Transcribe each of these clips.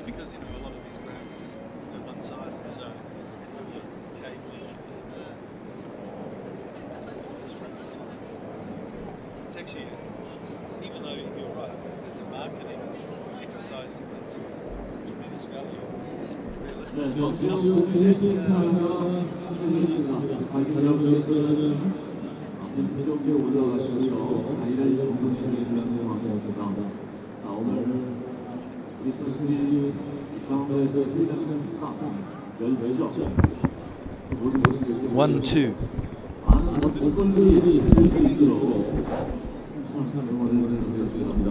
because a lot of these grounds are just one-sided, so it's actually, even though you're right, there's a marketing exercise that's tremendous value. 계속해 올라가셔서 하이라이트 정도해 주시면 고맙겠습니다. 오늘 우리 선수들이 가운데에서 최대한 딱 10점 1-2. 많은 어떤들이 해줄 수 있도록 항상 응원을 드리겠습니다.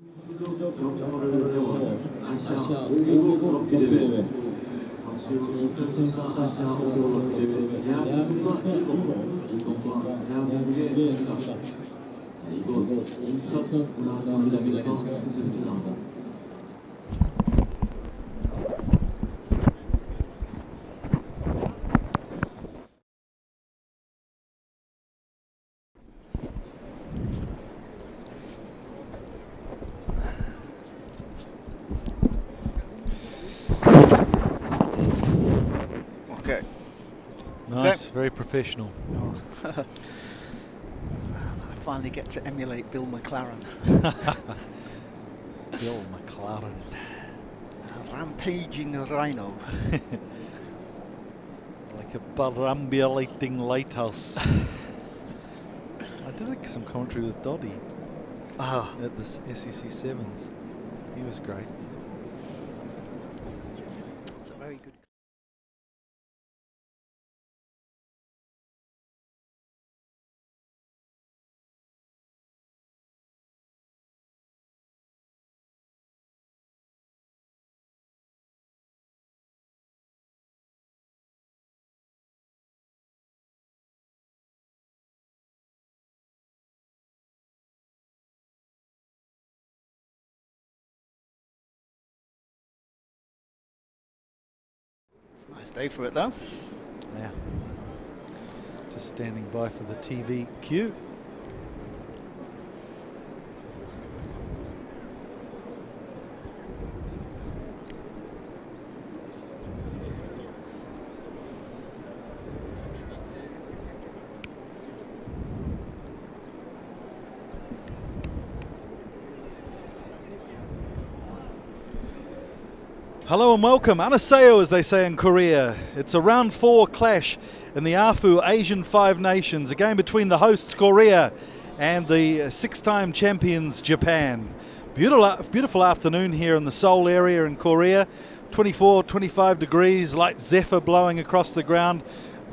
잠시 경험을 해온 아시아 5개국 럭비 대회 상시후 아시아 5개국 럭비 대회 대한민국과 일본과 대한민국의 승자 이곳 인천 문화장에서 승자입니다. Nice, very professional. I finally get to emulate Bill McLaren. Bill McLaren. A rampaging rhino. Like a perambulating lighthouse. I did some commentary with Doddy at the SEC Sevens. He was great. It's a very good. Nice day for it though. Yeah. Just standing by for the TV cue. Hello and welcome, Anaseo as they say in Korea. It's a round 4 clash in the AFU Asian Five Nations, a game between the hosts Korea and the 6-time champions Japan. Beautiful afternoon here in the Seoul area in Korea. 24, 25 degrees, light zephyr blowing across the ground.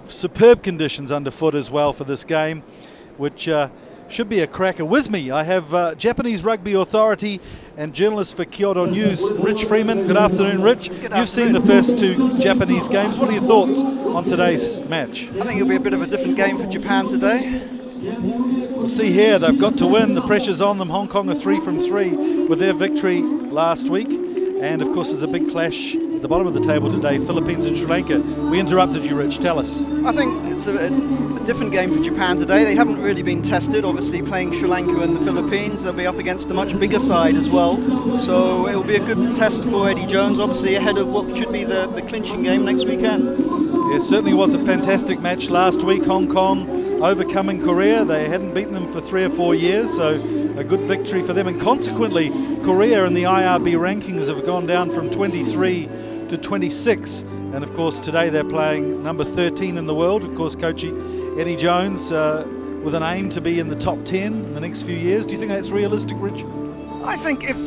superb conditions underfoot as well for this game, which should be a cracker. With me, I have Japanese Rugby Authority and journalist for Kyoto News, Rich Freeman. Good afternoon, Rich. You've seen the first two Japanese games. What are your thoughts on today's match? I think it'll be a bit of a different game for Japan today. We'll see here, they've got to win. The pressure's on them. Hong Kong are 3 from 3 with their victory last week. And of course there's a big clash at the bottom of the table today, Philippines and Sri Lanka. We interrupted you, Rich. Tell us. I think it's a different game for Japan today. They haven't really been tested. Obviously playing Sri Lanka and the Philippines, they'll be up against a much bigger side as well. So it will be a good test for Eddie Jones, obviously ahead of what should be the clinching game next weekend. It certainly was a fantastic match last week. Hong Kong overcoming Korea. They hadn't beaten them for 3 or 4 years, so a good victory for them. And consequently, Korea in the IRB rankings have gone down from 23 to 26. And of course, today they're playing number 13 in the world. Of course, coach Eddie Jones with an aim to be in the top 10 in the next few years. Do you think that's realistic, Rich? I think if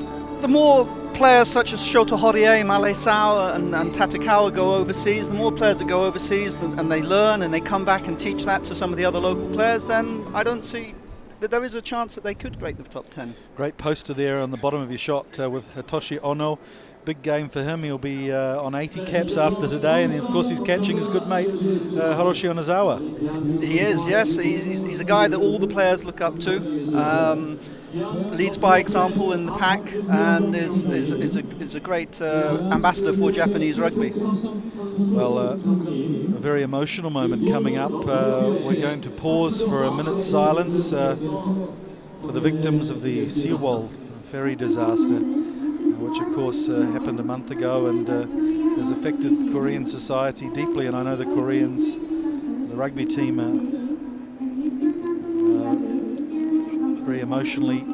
the more players such as Shota Horie, Male Sao and Tatakawa go overseas, the more players that go overseas and they learn and they come back and teach that to some of the other local players, then I don't see that there is a chance that they could break the top 10. Great poster there on the bottom of your shot with Hitoshi Ono. Big game for him. He'll be on 80 caps after today, and of course he's catching his good mate Hiroshi Onozawa. He is, yes. He's a guy that all the players look up to. Leads by example in the pack, and is a great ambassador for Japanese rugby. Well, a very emotional moment coming up. We're going to pause for a minute's silence for the victims of the Seawall ferry disaster, which of course happened a month ago and has affected Korean society deeply. And I know the Koreans, the rugby team, very emotionally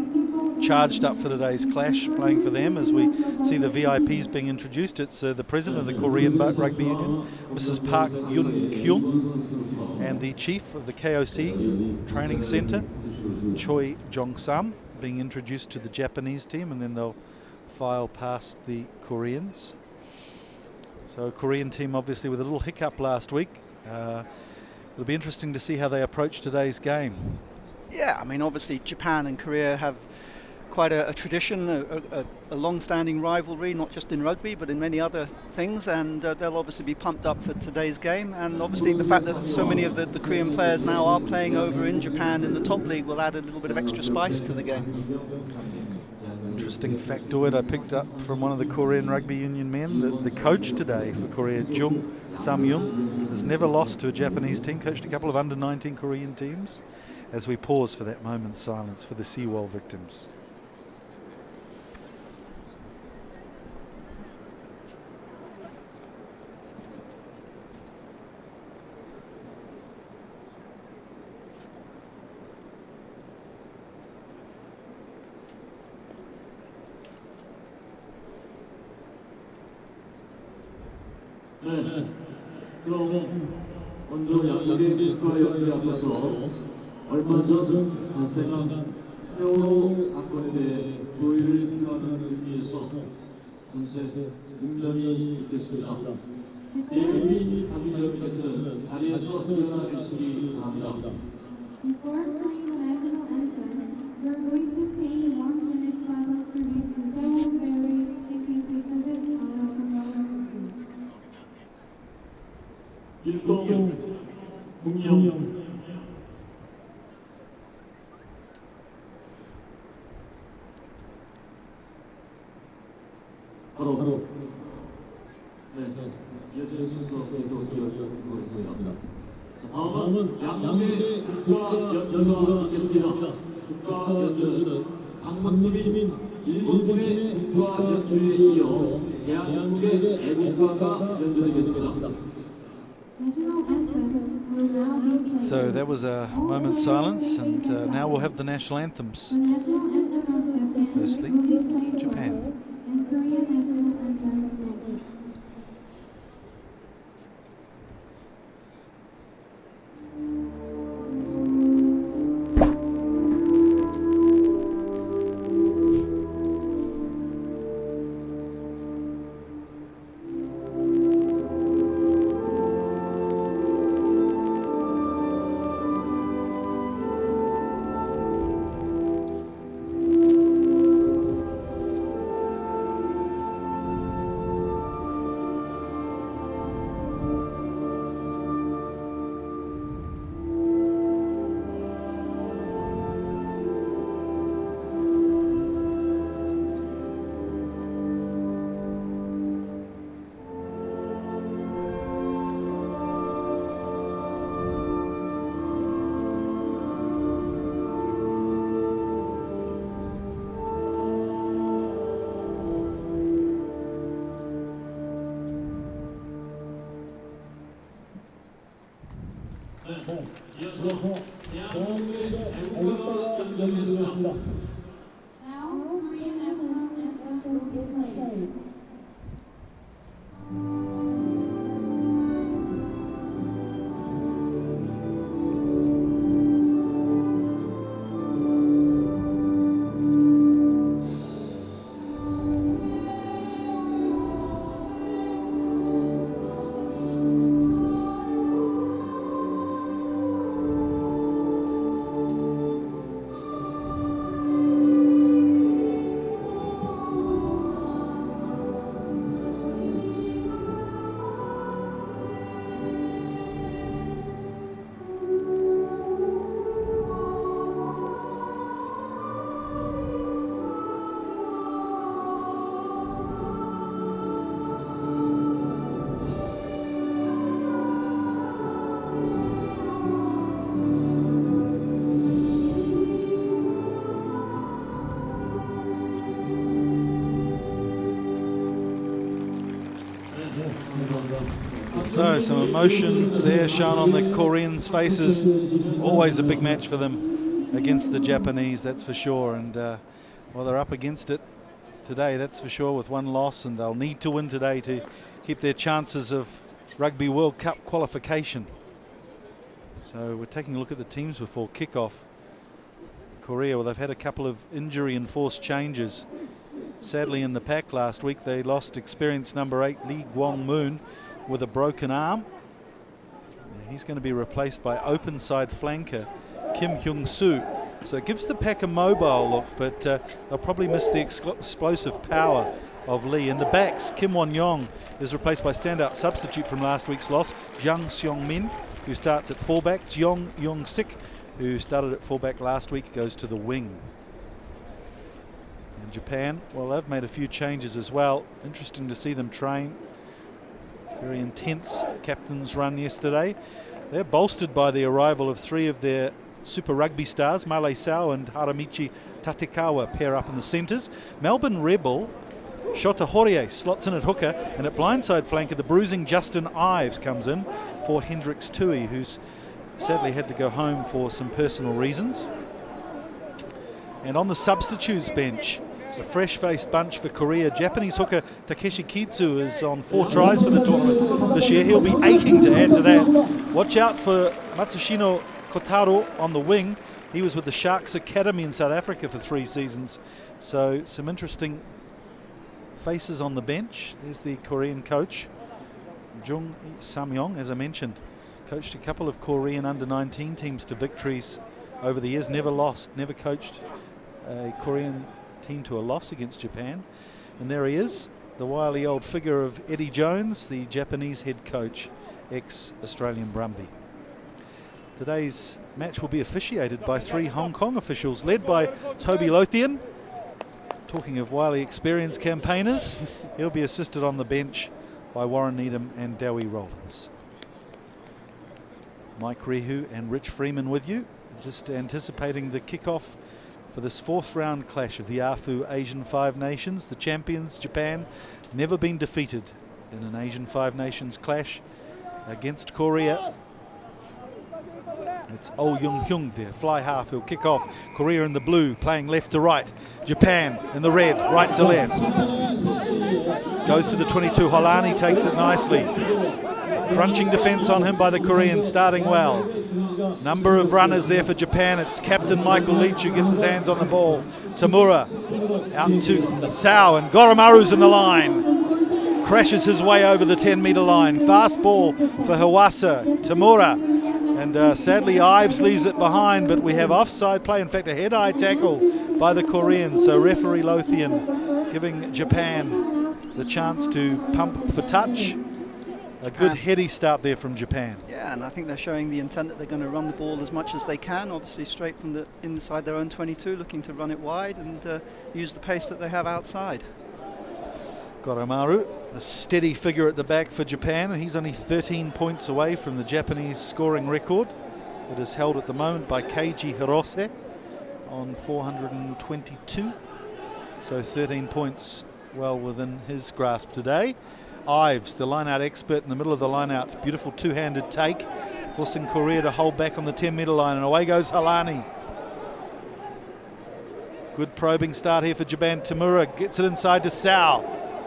charged up for today's clash, playing for them as we see the VIPs being introduced. It's the president of the Korean Rugby Union, Mrs. Park Yoon-kyung, and the chief of the KOC Training Centre, Choi Jong-sam, being introduced to the Japanese team, and then they'll file past the Koreans. So Korean team obviously with a little hiccup last week. It'll be interesting to see how they approach today's game. Yeah, I mean obviously Japan and Korea have quite a tradition, a long-standing rivalry, not just in rugby but in many other things, and they'll obviously be pumped up for today's game. And obviously the fact that so many of the Korean players now are playing over in Japan in the top league will add a little bit of extra spice to the game. Interesting factoid I picked up from one of the Korean Rugby Union men, that the coach today for Korea, Jung Sam-young, has never lost to a Japanese team, coached a couple of under-19 Korean teams, as we pause for that moment's silence for the Seawall victims. 네, 그럼 먼저 양국의 국가협회 앞에서 얼마 전 발생한 세월호 사건에 대해 조의를 표하는 의미에서 전체 묵념이 있겠습니다. 대국민 박인 여러분께서는 자리에서 일어나 주시기 바랍니다. Before playing the national anthem, we're going to pay 1 minute silent tribute to several very sinking because of 일동 국영 바로 예전 순서에서 이어지고 있습니다. 다음은 양국의 국가연주가 있겠습니다. 국가연주는 강문님인 일본팀의 국가연주에 이어 대한민국의 애국가가 연주되겠습니다. So that was a moment's silence, and now we'll have the national anthems. Firstly, Japan. Now, Korean national anthem will be played. So some emotion there shown on the Koreans' faces. Always a big match for them against the Japanese, that's for sure. And well, they're up against it today, that's for sure, with one loss, and they'll need to win today to keep their chances of Rugby World Cup qualification. So we're taking a look at the teams before kickoff. Korea, well, they've had a couple of injury-enforced changes. Sadly, in the pack last week, they lost experienced number 8 Lee Gwong-moon with a broken arm. He's going to be replaced by open side flanker Kim Hyung-soo. So it gives the pack a mobile look, but they'll probably miss the explosive power of Lee. In the backs, Kim Won-young is replaced by standout substitute from last week's loss, Jang Seong-min, who starts at fullback. Jeong Young-sik, who started at fullback last week, goes to the wing. And Japan, well, they've made a few changes as well. Interesting to see them train. Very intense captain's run yesterday. They're bolstered by the arrival of 3 of their Super Rugby stars. Malay Sao and Haramichi Tatekawa pair up in the centres. Melbourne Rebel Shota Horie slots in at hooker, and at blindside flanker the bruising Justin Ives comes in for Hendricks Tui, who's sadly had to go home for some personal reasons. And on the substitutes bench, a fresh-faced bunch for Korea. Japanese hooker Takeshi Kitsu is on 4 tries for the tournament this year. He'll be aching to add to that. Watch out for Matsushino Kotaro on the wing. He was with the Sharks Academy in South Africa for 3 seasons. So some interesting faces on the bench. There's the Korean coach, Jung Samyong, as I mentioned. Coached a couple of Korean under-19 teams to victories over the years. Never lost, never coached a Korean team to a loss against Japan. And there he is, the wily old figure of Eddie Jones, the Japanese head coach, ex-Australian Brumby. Today's match will be officiated by 3 Hong Kong officials, led by Toby Lothian. Talking of wily experienced campaigners, he'll be assisted on the bench by Warren Needham and Dowie Rollins. Mike Rehu and Rich Freeman with you, just anticipating the kickoff for this 4th round clash of the AFU Asian Five Nations. The champions, Japan, never been defeated in an Asian Five Nations clash against Korea. It's Oh Young-hyung there, fly half, he'll kick off. Korea in the blue, playing left to right. Japan in the red, right to left. Goes to the 22, Holani takes it nicely. Crunching defence on him by the Koreans, starting well. Number of runners there for Japan. It's captain Michael Leach who gets his hands on the ball. Tamura out to Sao, and Goromaru's in the line. Crashes his way over the 10-metre line. Fast ball for Hawassa. Tamura. And sadly Ives leaves it behind, but we have offside play. In fact, a head-eye tackle by the Koreans. So referee Lothian giving Japan the chance to pump for touch. A good heady start there from Japan. Yeah, and I think they're showing the intent that they're going to run the ball as much as they can, obviously straight from the inside their own 22, looking to run it wide and use the pace that they have outside. Goromaru, the steady figure at the back for Japan, and he's only 13 points away from the Japanese scoring record. It is held at the moment by Keiji Hirose on 422. So 13 points well within his grasp today. Ives, the line-out expert in the middle of the line-out. Beautiful two-handed take forcing Korea to hold back on the 10-metre line, and away goes Halani. Good probing start here for Japan. Tamura gets it inside to Sao.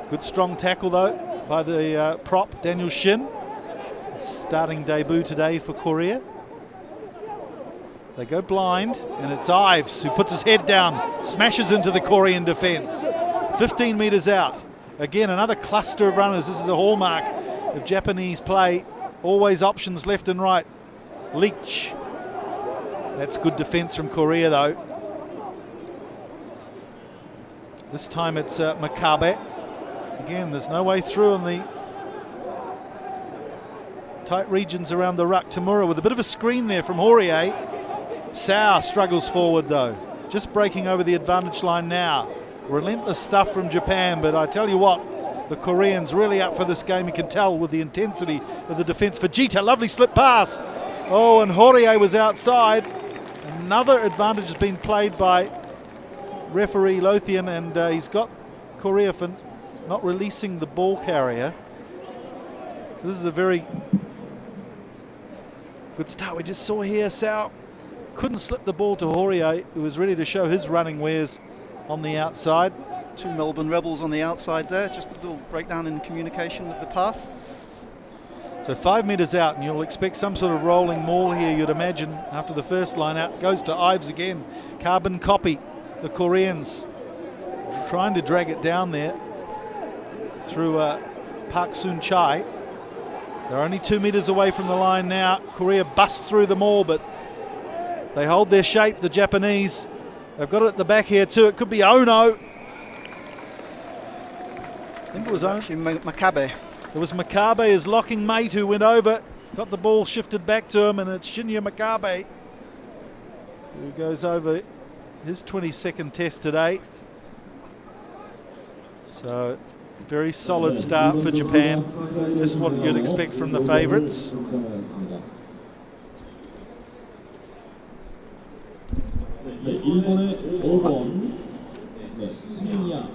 Good strong tackle though by the prop, Daniel Shin. Starting debut today for Korea. They go blind, and it's Ives who puts his head down, smashes into the Korean defence. 15 metres out. Again, another cluster of runners. This is a hallmark of Japanese play. Always options left and right. Leach. That's good defence from Korea though. This time it's Makabe. Again, there's no way through on the tight regions around the ruck. Tamura with a bit of a screen there from Horie. Sao struggles forward though. Just breaking over the advantage line now. Relentless stuff from Japan, but I tell you what, the Koreans really up for this game. You can tell with the intensity of the defence. Fujita, lovely slip pass. Oh, and Horie was outside. Another advantage has been played by referee Lothian, and he's got Korea for not releasing the ball carrier. So this is a very good start. We just saw here Sao couldn't slip the ball to Horie, who was ready to show his running wares on the outside. 2 Melbourne Rebels on the outside there, just a little breakdown in communication with the pass. So 5 metres out, and you'll expect some sort of rolling maul here, you'd imagine, after the first line out. Goes to Ives again. Carbon copy. The Koreans trying to drag it down there through Park Soon Chai. They're only 2 metres away from the line now. Korea busts through them all, but they hold their shape, the Japanese. They've got it at the back here too. It could be Ono. I think it was Ono. Actually, Makabe. It was Makabe, his locking mate, who went over, got the ball shifted back to him, and it's Shinya Makabe who goes over his 22nd test today. So very solid start for Japan. Just what you'd expect from the favourites. 일본의 5번 신야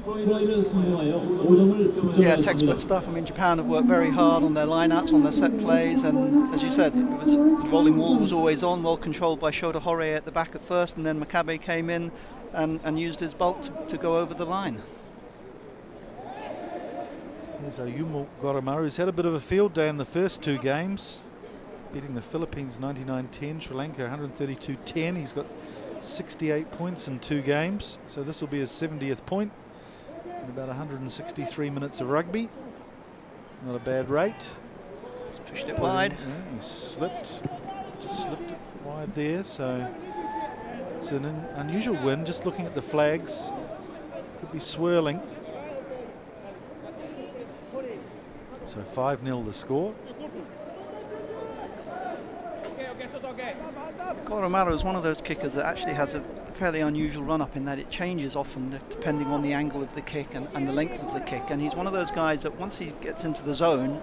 프라이드를 성공하여 5점을 Yeah, textbook stuff. I mean, Japan have worked very hard on their lineouts, on their set plays, and as you said, the rolling wall was always on, well controlled by Shota Horie at the back at first, and then Makabe came in and used his bulk to go over the line. There's Ayumu Goromaru, who's had a bit of a field day in the first 2 games, beating the Philippines 99-10, Sri Lanka 132-10. He's got 68 points in 2 games, so this will be his 70th point in about 163 minutes of rugby. Not a bad rate. He's pushed it wide. Yeah, he slipped it wide there, so it's an unusual win. Just looking at the flags, could be swirling. So 5-0 the score. Goromaru is one of those kickers that actually has a fairly unusual run-up in that it changes often depending on the angle of the kick and the length of the kick. And he's one of those guys that once he gets into the zone,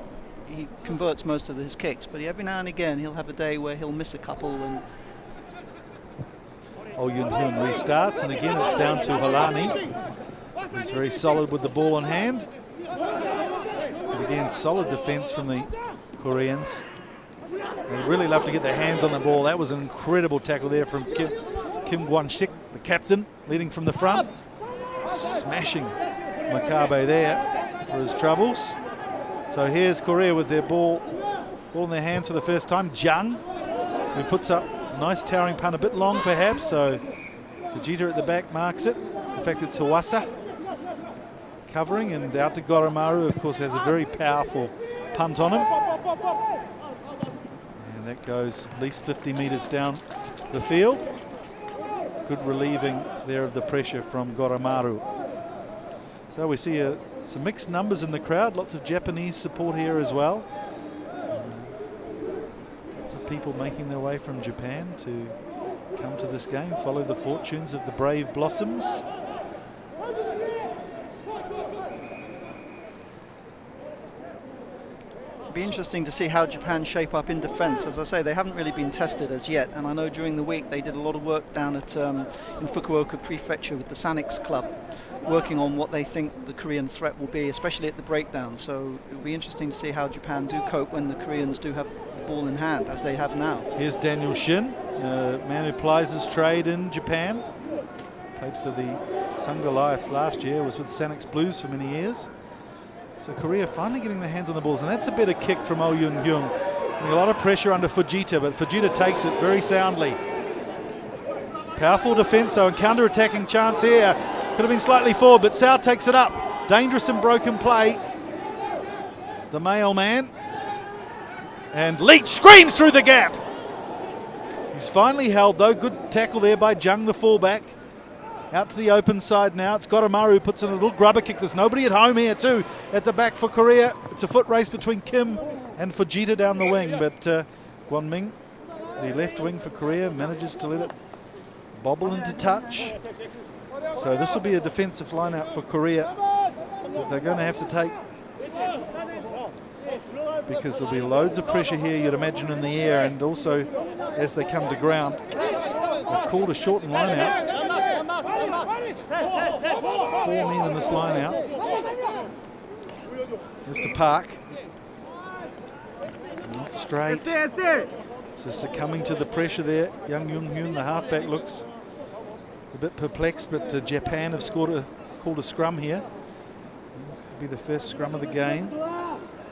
he converts most of his kicks. But every now and again, he'll have a day where he'll miss a couple. And Oh Yun-hyun restarts, and again it's down to Halani. He's very solid with the ball in hand. But again, solid defence from the Koreans. They really love to get their hands on the ball. That was an incredible tackle there from Kim Gwon-sik, the captain, leading from the front. Smashing Makabe there for his troubles. So here's Korea with their ball in their hands for the first time. Jung, who puts up a nice towering punt, a bit long perhaps, so Fujita at the back marks it. In fact, it's Hawasa covering, and out to Goromaru, of course, has a very powerful punt on him. And that goes at least 50 metres down the field. Good relieving there of the pressure from Goromaru. So we see some mixed numbers in the crowd, lots of Japanese support here as well. Lots of people making their way from Japan to come to this game, follow the fortunes of the Brave Blossoms. be interesting to see how Japan shape up in defence. As I say, they haven't really been tested as yet, and I know during the week they did a lot of work down at in Fukuoka Prefecture with the Sanix Club, working on what they think the Korean threat will be, especially at the breakdown. So it'll be interesting to see how Japan do cope when the Koreans do have ball in hand, as they have now. Here's Daniel Shin, a man who plies his trade in Japan. Played for the Sun Goliaths last year, was with Sanex Blues for many years. So Korea finally getting their hands on the balls, and that's a better kick from Oh Yoon Hyung. A lot of pressure under Fujita, but Fujita takes it very soundly. Powerful defence though, and counter-attacking chance here. Could have been slightly forward, but Sao takes it up. Dangerous and broken play. The mailman. And Leach screams through the gap. He's finally held though. Good tackle there by Jung, the fullback. Out to the open side now. It's Goromaru, puts in a little grubber kick. There's nobody at home here too at the back for Korea. It's a foot race between Kim and Fujita down the wing, but Gwonming, the left wing for Korea, manages to let it bobble into touch. So this will be a defensive line out for Korea that they're going to have to take, because there'll be loads of pressure here, you'd imagine, in the air, and also as they come to ground. They've called a shortened line out. 4 men in this line out. Mr. Park. Not straight. So succumbing to the pressure there. Young Yoon Hyun, the halfback, looks a bit perplexed, but Japan have called a scrum here. This will be the first scrum of the game.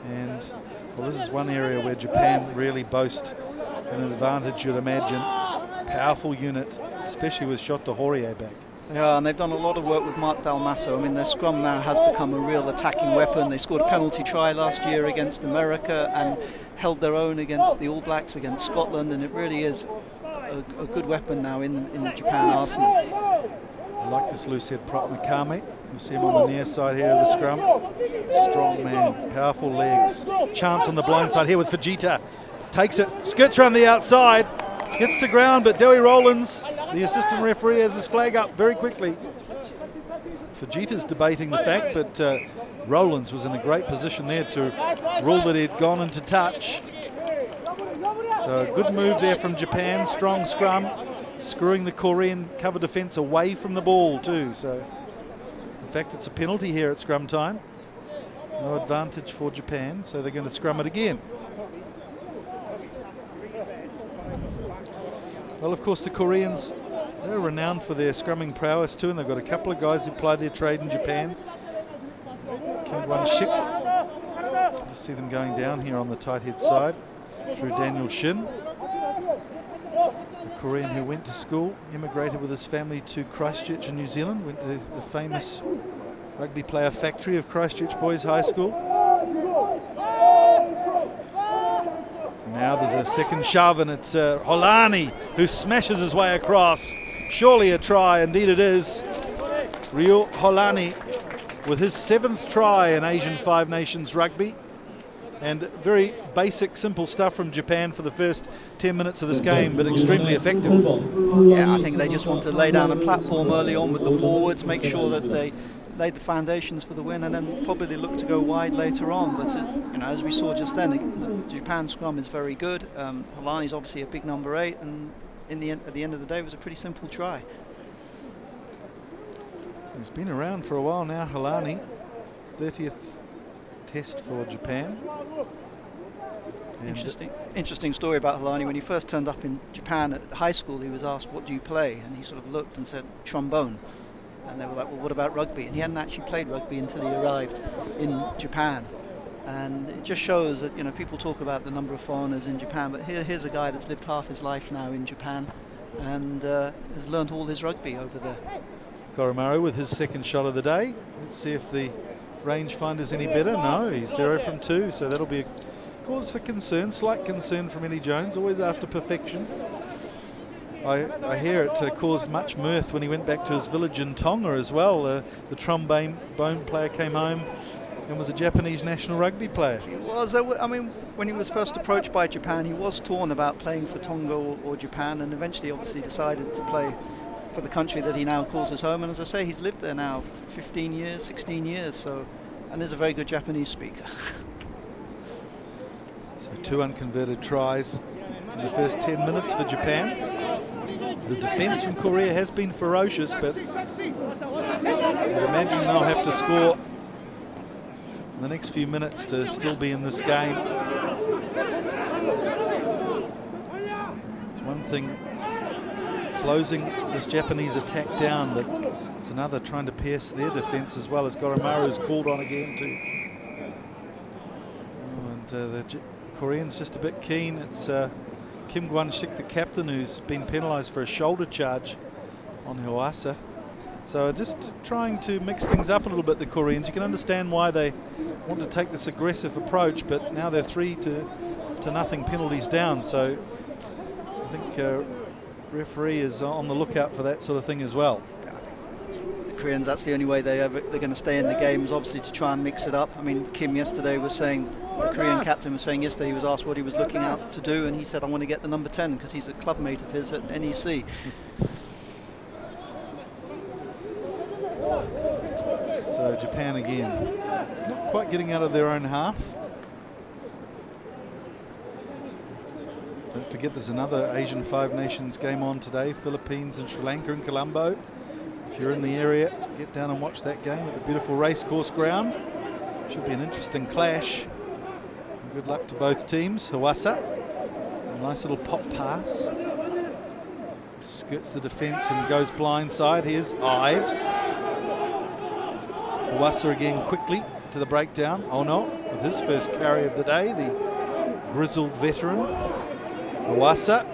And well, this is one area where Japan really boast an advantage, you'd imagine. Powerful unit, especially with Shota Horie back. Yeah, and they've done a lot of work with Mark Dalmasso. I mean, their scrum now has become a real attacking weapon. They scored a penalty try last year against America and held their own against the All Blacks, against Scotland, and it really is a good weapon now in the Japan arsenal. I like this loose head prop, Nakame. You see him on the near side here of the scrum. Strong man, powerful legs. Chance on the blind side here with Fujita. Takes it, skirts around the outside, gets to ground, but Dewi Rowlands, the assistant referee, has his flag up very quickly. Fujita's debating the fact, but Rowlands was in a great position there to rule that he'd gone into touch. So a good move there from Japan, strong scrum, screwing the Korean cover defence away from the ball too. So in fact it's a penalty here at scrum time. No advantage for Japan, so they're going to scrum it again. Well, of course, the Koreans, they're renowned for their scrumming prowess too, and they've got a couple of guys who ply their trade in Japan. Kim Gwon-shik, just see them going down here on the tight head side through Daniel Shin, a Korean who went to school, emigrated with his family to Christchurch in New Zealand, went to the famous rugby player factory of Christchurch Boys High School. Now there's a second shove, and it's Holani who smashes his way across. Surely a try, indeed it is. Ryo Holani with his 7th try in Asian Five Nations rugby. And very basic, simple stuff from Japan for the first 10 minutes of this game, but extremely effective. Yeah, I think they just want to lay down a platform early on with the forwards, make sure that they laid the foundations for the win, and then probably look to go wide later on. But you know, as we saw just then, the Japan scrum is very good. Holani's obviously a big number 8, and at the end of the day, it was a pretty simple try. He's been around for a while now, Holani. 30th test for Japan. Interesting story about Holani. When he first turned up in Japan at high school, he was asked, "What do you play?" And he sort of looked and said, "Trombone." And they were like, "Well, what about rugby?" And he hadn't actually played rugby until he arrived in Japan. And it just shows that, you know, people talk about the number of foreigners in Japan, but here's a guy that's lived half his life now in Japan and has learnt all his rugby over there. Goromaru with his 2nd shot of the day. Let's see if the rangefinder's any better. No, he's 0 from 2, so that'll be a cause for concern, slight concern from Eddie Jones, always after perfection. I hear it caused much mirth when he went back to his village in Tonga as well. The trombone player came home and was a Japanese national rugby player. He was. I mean, when he was first approached by Japan, he was torn about playing for Tonga or Japan, and eventually obviously decided to play for the country that he now calls his home. And as I say, he's lived there now 15 years, 16 years, so, and is a very good Japanese speaker. So 2 unconverted tries in the first 10 minutes for Japan. The defence from Korea has been ferocious, but I'd imagine they'll have to score in the next few minutes to still be in this game. thing closing this Japanese attack down, but it's another trying to pierce their defence as well, as Goromaru's called on again too. Oh, and the Koreans just a bit keen. It's Kim Gwon-sik, the captain, who's been penalised for a shoulder charge on Hwasa. So just trying to mix things up a little bit, the Koreans. You can understand why they want to take this aggressive approach, but now they're 3-0 penalties down. So I think referee is on the lookout for that sort of thing as well. The Koreans, that's the only way they're going to stay in the game, is obviously to try and mix it up. I mean, Kim yesterday was saying, the Korean captain was saying yesterday, he was asked what he was looking out to do, and he said, I want to get the number 10 because he's a club mate of his at NEC. So Japan again, not quite getting out of their own half. Don't forget there's another Asian Five Nations game on today, Philippines and Sri Lanka in Colombo. If you're in the area, get down and watch that game at the beautiful racecourse ground. Should be an interesting clash. And good luck to both teams. Hwasa, a nice little pop pass. Skirts the defence and goes blindside. Here's Ives. Hwasa again quickly to the breakdown. Oh no, with his first carry of the day, the grizzled veteran. Hwasa.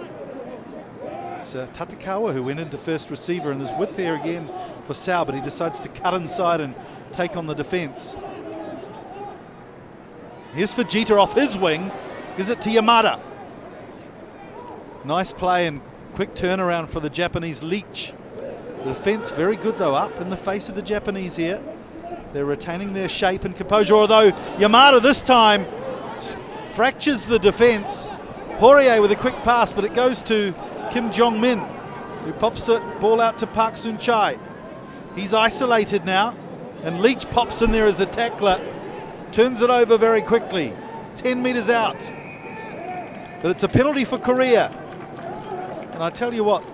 It's Tatakawa who went into first receiver, and there's width there again for Sao, but he decides to cut inside and take on the defence. Here's Fujita off his wing, gives it to Yamada. Nice play and quick turnaround for the Japanese Leach. The defence very good though, up in the face of the Japanese here. They're retaining their shape and composure, although Yamada this time fractures the defence. Poirier with a quick pass, but it goes to Kim Jong-min, who pops the ball out to Park Soon-chai. He's isolated now, and Leach pops in there as the tackler. Turns it over very quickly, 10 metres out. But it's a penalty for Korea. And I tell you what,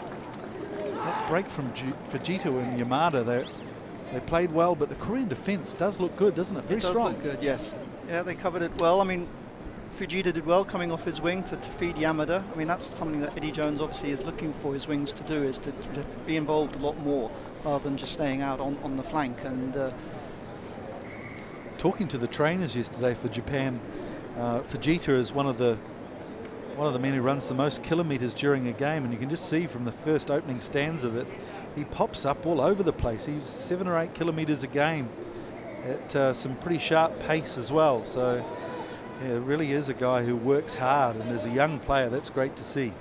that break from Fujita and Yamada, they played well, but the Korean defence does look good, doesn't it? Very strong. It does look good, yes. Yeah, they covered it well. I mean, Fujita did well coming off his wing to feed Yamada. I mean, that's something that Eddie Jones obviously is looking for his wings to do, is to be involved a lot more rather than just staying out on the flank. And talking to the trainers yesterday for Japan, Fujita is one of the men who runs the most kilometres during a game, and you can just see from the first opening stanza that he pops up all over the place. He's 7 or 8 kilometres a game at some pretty sharp pace as well. So yeah, it really is a guy who works hard, and as a young player, that's great to see.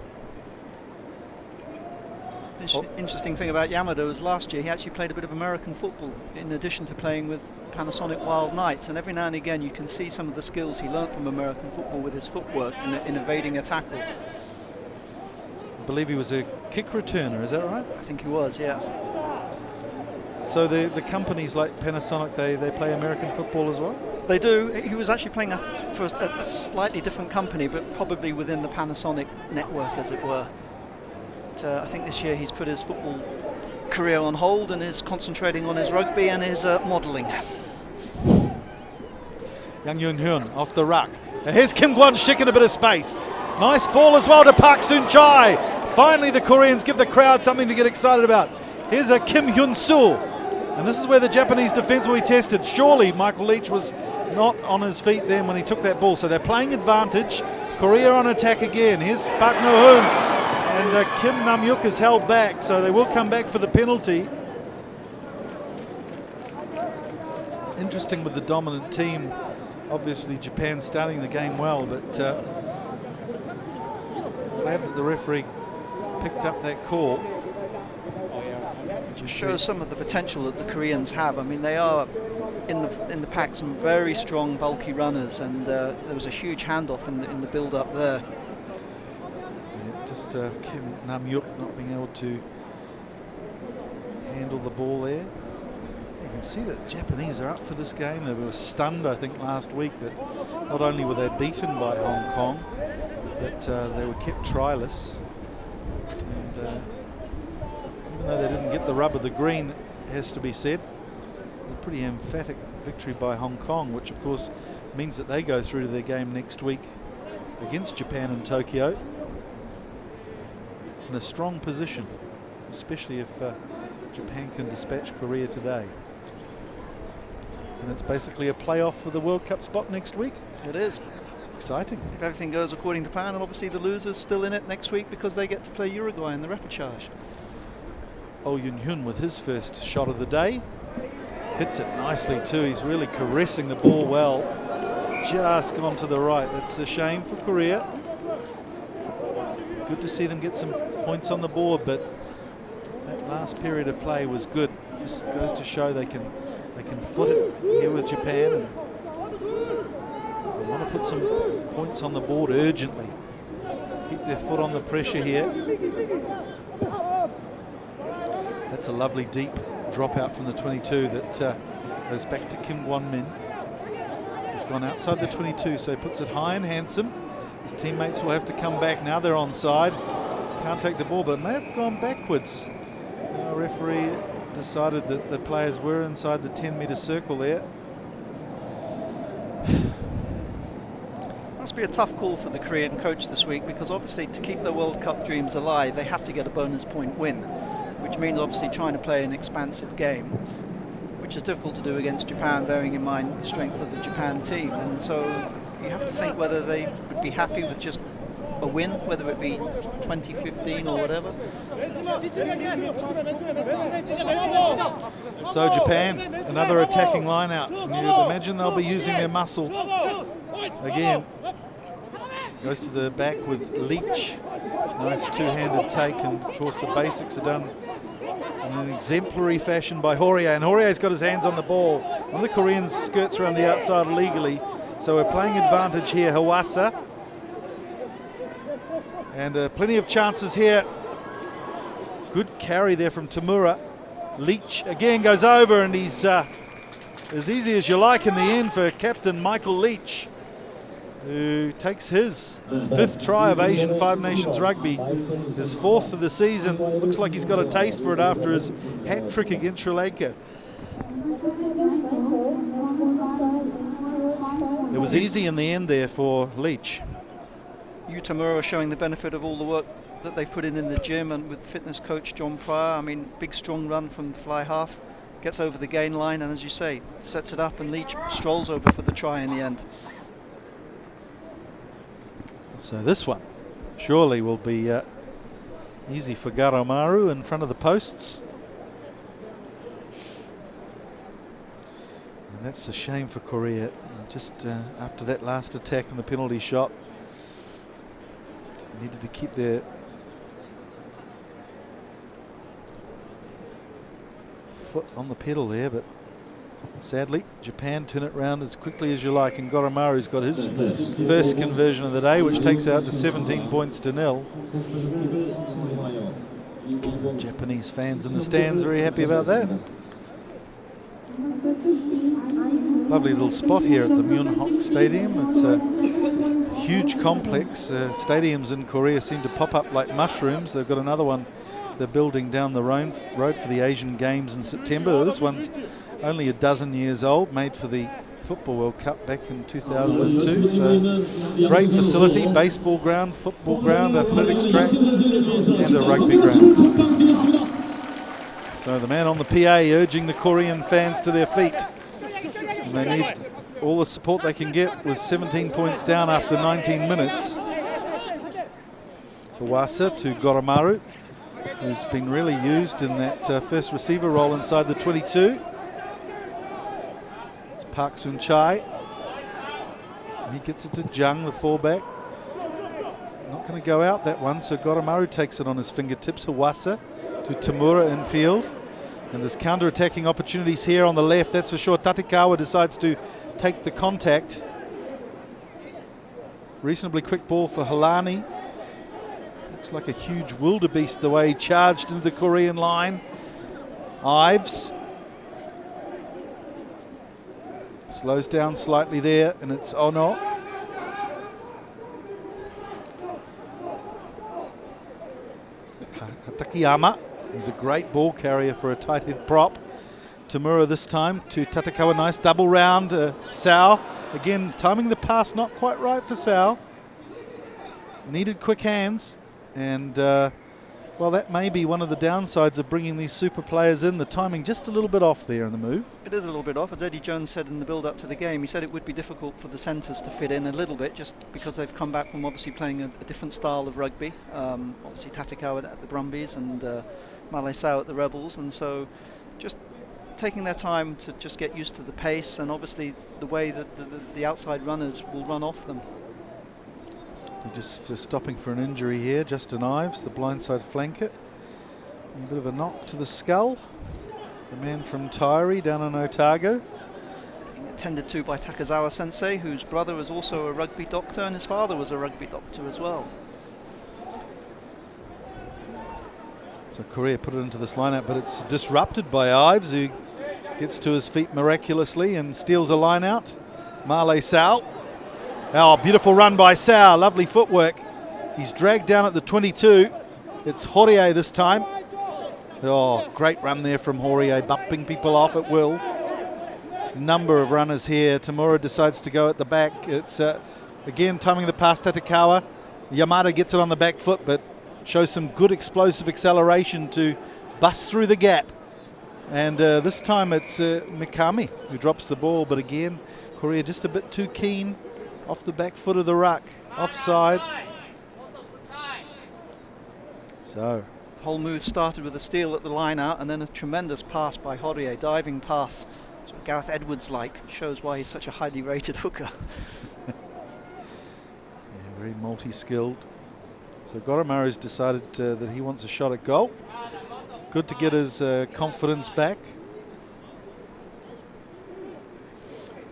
Interesting thing about Yamada was last year he actually played a bit of American football in addition to playing with Panasonic Wild Knights, and every now and again you can see some of the skills he learnt from American football with his footwork in evading a tackle. I believe he was a kick returner, is that right? I think he was, yeah. So the companies like Panasonic, they play American football as well? They do. He was actually playing for a slightly different company, but probably within the Panasonic network, as it were. But, I think this year he's put his football career on hold and is concentrating on his rugby and his modelling. Yang Yun-hyun off the ruck. Now here's Kim Gwon-sik in a bit of space. Nice ball as well to Park Soon-chai. Finally the Koreans give the crowd something to get excited about. Here's a Kim Hyun-soo. And this is where the Japanese defence will be tested. Surely Michael Leach was not on his feet then when he took that ball. So they're playing advantage. Korea on attack again. Here's Park No-hoon. And Kim Nam-yuk is held back. So they will come back for the penalty. Interesting with the dominant team. Obviously Japan starting the game well, but glad that the referee picked up that call. It shows some of the potential that the Koreans have. I mean, they are in the pack some very strong, bulky runners, and there was a huge handoff in the build-up there. Yeah, just Kim Nam-yuk not being able to handle the ball there. You can see that the Japanese are up for this game. They were stunned, I think, last week that not only were they beaten by Hong Kong, but they were kept tryless. And even though they didn't get the rub of the green, it has to be said, a pretty emphatic victory by Hong Kong, which of course means that they go through to their game next week against Japan in Tokyo. in a strong position, especially if Japan can dispatch Korea today. And it's basically a playoff for the World Cup spot next week. It is. Exciting. If everything goes according to plan, and obviously the loser's still in it next week because they get to play Uruguay in the repechage. Oh Yun-hyun with his first shot of the day. Hits it nicely too. He's really caressing the ball well. Just gone to the right. That's a shame for Korea. Good to see them get some points on the board, but that last period of play was good. Just goes to show they can foot it here with Japan, and they want to put some points on the board urgently. Keep their foot on the pressure here. That's a lovely deep drop out from the 22 that goes back to Kim Gwon-min. He's gone outside the 22, so he puts it high and handsome. His teammates will have to come back. Now they're onside. Can't take the ball, but they have gone backwards. The referee decided that the players were inside the 10-metre circle there. Must be a tough call for the Korean coach this week, because obviously to keep their World Cup dreams alive, they have to get a bonus point win, which means obviously trying to play an expansive game, which is difficult to do against Japan, bearing in mind the strength of the Japan team. And so you have to think whether they would be happy with just a win, whether it be 2015 or whatever. So Japan, another attacking line out. And you'd imagine they'll be using their muscle again. Goes to the back with Leach. Nice two-handed take, and of course the basics are done in an exemplary fashion by Horia, and Horia's got his hands on the ball. One of the Koreans skirts around the outside illegally, so we're playing advantage here. Hawasa, and plenty of chances here. Good carry there from Tamura. Leach again goes over, and he's as easy as you like in the end for Captain Michael Leach, who takes his 5th try of Asian Five Nations Rugby, his 4th of the season. Looks like he's got a taste for it after his hat-trick against Sri Lanka. It was easy in the end there for Leach. Tamura showing the benefit of all the work that they've put in the gym, and with fitness coach John Pryor. I mean, big strong run from the fly half, gets over the gain line, and as you say, sets it up, and Leach strolls over for the try in the end. So this one surely will be easy for Garomaru in front of the posts. And that's a shame for Korea. Just after that last attack and the penalty shot, needed to keep their foot on the pedal there, but sadly Japan turn it round as quickly as you like, and Goromaru's got his first conversion of the day, which takes out to 17 points to 0. Japanese fans in the stands very happy about that. Lovely little spot here at the Munhak Stadium. It's a huge complex. Stadiums in Korea seem to pop up like mushrooms. They've got another one they're building down the road for the Asian Games in September. This one's only a dozen years old, made for the Football World Cup back in 2002. So great facility, baseball ground, football ground, athletics track, and a rugby ground. So the man on the PA urging the Korean fans to their feet. And they need all the support they can get with 17 points down after 19 minutes. Hawasa to Goromaru, who's been really used in that first receiver role inside the 22. It's Park Soon-chai. He gets it to Jung, the fullback. Not going to go out that one, so Goromaru takes it on his fingertips. Hawasa to Tamura in field. And there's counter-attacking opportunities here on the left, that's for sure. Tatekawa decides to take the contact. Reasonably quick ball for Halani. Looks like a huge wildebeest the way he charged into the Korean line. Ives slows down slightly there, and it's Ono. Hatakiyama. He's a great ball carrier for a tight head prop. Tamura this time to Tatekawa, nice double round. Sao, again timing the pass not quite right for Sao. Needed quick hands, and Well, that may be one of the downsides of bringing these super players in. The timing just a little bit off there in the move. It is a little bit off. As Eddie Jones said in the build-up to the game, he said it would be difficult for the centres to fit in a little bit, just because they've come back from obviously playing a different style of rugby. Obviously Tatakawa at the Brumbies and Malay Sao at the Rebels, and so just taking their time to just get used to the pace and obviously the way that the outside runners will run off them. They're just stopping for an injury here. Justin Ives, the blindside flanker. A bit of a knock to the skull. The man from Taieri down in Otago. Being attended to by Takazawa Sensei, whose brother was also a rugby doctor and his father was a rugby doctor as well. So Korea put it into this lineup, but it's disrupted by Ives, who gets to his feet miraculously and steals a line out. Malay Sao. Oh, beautiful run by Sao. Lovely footwork. He's dragged down at the 22. It's Horie this time. Oh, great run there from Horie, bumping people off at will. Number of runners here. Tamura decides to go at the back. It's again timing the pass Tatakawa. Yamada gets it on the back foot, but shows some good explosive acceleration to bust through the gap. And this time it's Mikami who drops the ball, but again, Korea just a bit too keen off the back foot of the ruck. Offside. So The whole move started with a steal at the line out and then a tremendous pass by Horie, diving pass. Sort of Gareth Edwards-like, shows why he's such a highly rated hooker. yeah, very multi-skilled. So Goromaru's decided that he wants a shot at goal. Good to get his confidence back.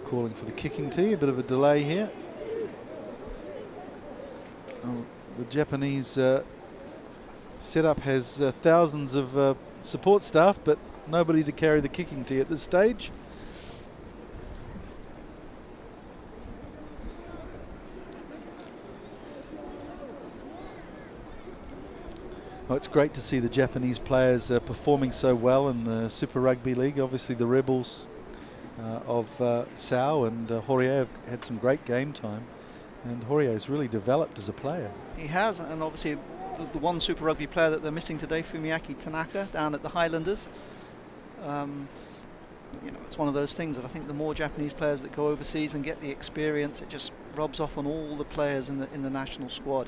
Calling for the kicking tee, a bit of a delay here. The Japanese setup has thousands of support staff, but nobody to carry the kicking tee at this stage. Well, it's great to see the Japanese players performing so well in the Super Rugby League. Obviously the Rebels of Sao and Horie have had some great game time, and Horie has really developed as a player. He has, and obviously the one Super Rugby player that they're missing today, Fumiaki Tanaka, down at the Highlanders. You know, it's one of those things that I think the more Japanese players that go overseas and get the experience, it just rubs off on all the players in the national squad.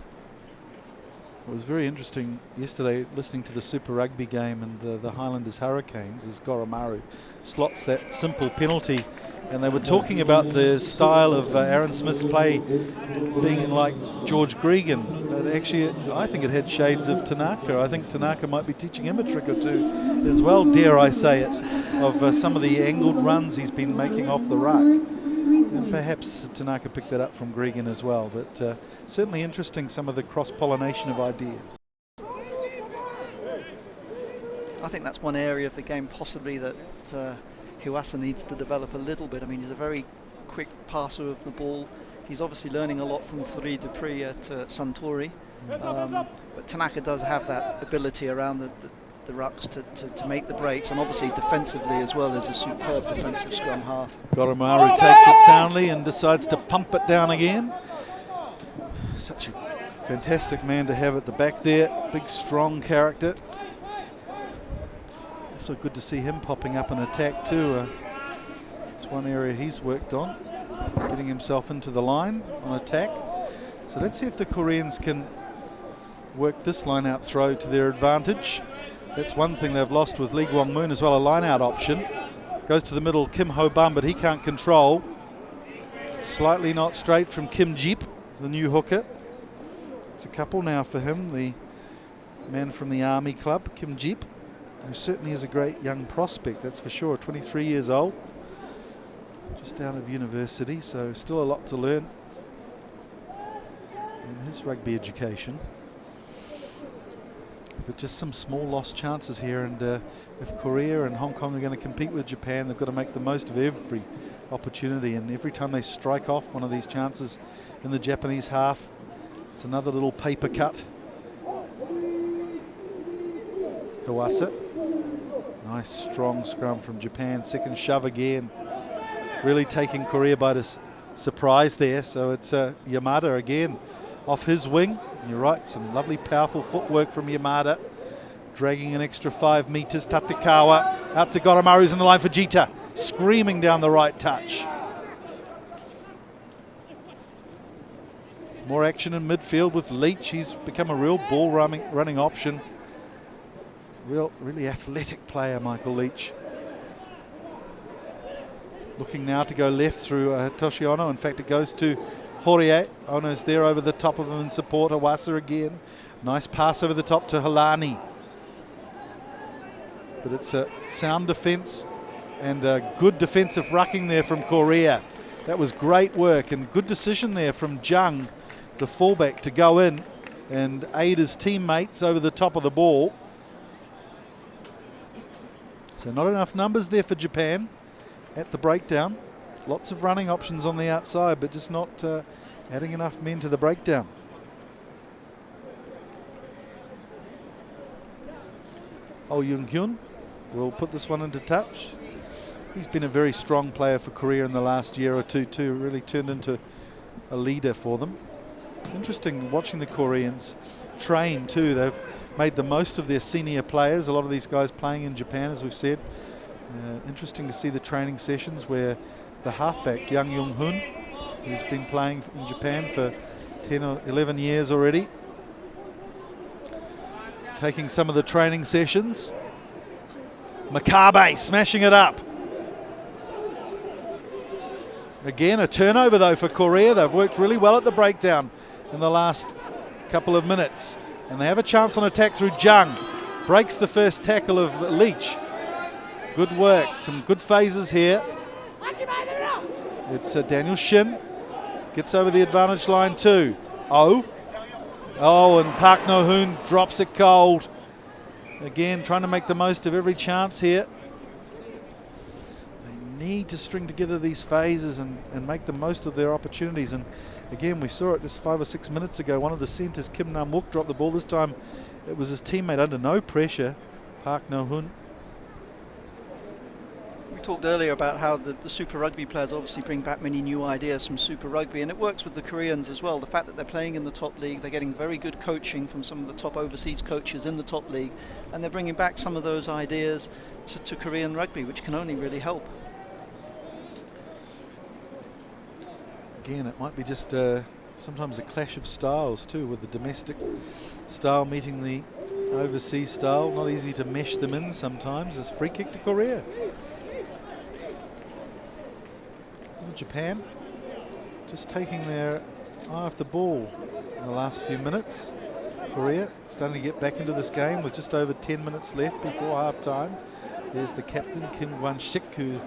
It was very interesting yesterday listening to the Super Rugby game and the Highlanders Hurricanes as Goromaru slots that simple penalty, and they were talking about the style of Aaron Smith's play being like George Gregan. Actually, I think it had shades of Tanaka. I think Tanaka might be teaching him a trick or two as well, dare I say it, of some of the angled runs he's been making off the ruck. And perhaps Tanaka picked that up from Gregan as well, but certainly interesting, some of the cross-pollination of ideas. I think that's one area of the game possibly that Hiwasa needs to develop a little bit. I mean, he's a very quick passer of the ball. He's obviously learning a lot from Furi Dupree at Suntory, but Tanaka does have that ability around the rucks to make the breaks, and obviously defensively as well as a superb defensive scrum half. Goromaru takes it soundly and decides to pump it down again. Such a fantastic man to have at the back there, big strong character. Also good to see him popping up in attack too. It's one area he's worked on, getting himself into the line on attack. So let's see if the Koreans can work this line out throw to their advantage. That's one thing they've lost with Lee Kwong Moon as well, a line-out option. Goes to the middle, Kim Ho Bum, but he can't control. Slightly not straight from Kim Jeep, the new hooker. It's a couple now for him, the man from the Army Club, Kim Jeep, who certainly is a great young prospect, that's for sure, 23 years old. Just out of university, so still a lot to learn in his rugby education. But just some small lost chances here, and if Korea and Hong Kong are going to compete with Japan, they've got to make the most of every opportunity, and every time they strike off one of these chances in the Japanese half, it's another little paper cut. Hiwasa, nice strong scrum from Japan, second shove again, really taking Korea by surprise there. So it's Yamada again off his wing. You're right, some lovely powerful footwork from Yamada. dragging an extra 5 meters. Tatekawa out to Goromaru's in the line for Jita, screaming down the right touch. More action in midfield with Leach. He's become a real ball running option. Really athletic player, Michael Leach. Looking now to go left through Toshi Ono. In fact, it goes to Horie. Ono's there over the top of him in support. Hawasa again. Nice pass over the top to Halani. But it's a sound defence and a good defensive rucking there from Korea. That was great work and good decision there from Jung, the fullback, to go in and aid his teammates over the top of the ball. So not enough numbers there for Japan at the breakdown. Lots of running options on the outside, but just not adding enough men to the breakdown. Oh Young-hyun will put this one into touch. He's been a very strong player for Korea in the last year or two too, really turned into a leader for them. Interesting watching the Koreans train too. They've made the most of their senior players, a lot of these guys playing in Japan, as we've said. Interesting to see the training sessions where the halfback, Yang Young-hoon, who's been playing in Japan for 10 or 11 years already, taking some of the training sessions. Makabe smashing it up. Again, a turnover though for Korea. They've worked really well at the breakdown in the last couple of minutes. And they have a chance on attack through Jung. Breaks the first tackle of Leach. Good work, some good phases here. It's Daniel Shin. Gets over the advantage line too. Oh, and Park No-hoon drops it cold. Again, trying to make the most of every chance here. They need to string together these phases and make the most of their opportunities. And again, we saw it just 5 or 6 minutes ago. One of the centres, Kim Nam-wook, dropped the ball. This time it was his teammate under no pressure, Park No-hoon. We talked earlier about how the Super Rugby players obviously bring back many new ideas from Super Rugby, and it works with the Koreans as well. The fact that they're playing in the top league, they're getting very good coaching from some of the top overseas coaches in the top league, and they're bringing back some of those ideas to Korean rugby, which can only really help. Again, it might be just sometimes a clash of styles too, with the domestic style meeting the overseas style. Not easy to mesh them in sometimes. It's free kick to Korea. Japan just taking their eye off the ball in the last few minutes. Korea starting to get back into this game with just over 10 minutes left before half time. There's the captain, Kim Gwan-sik, who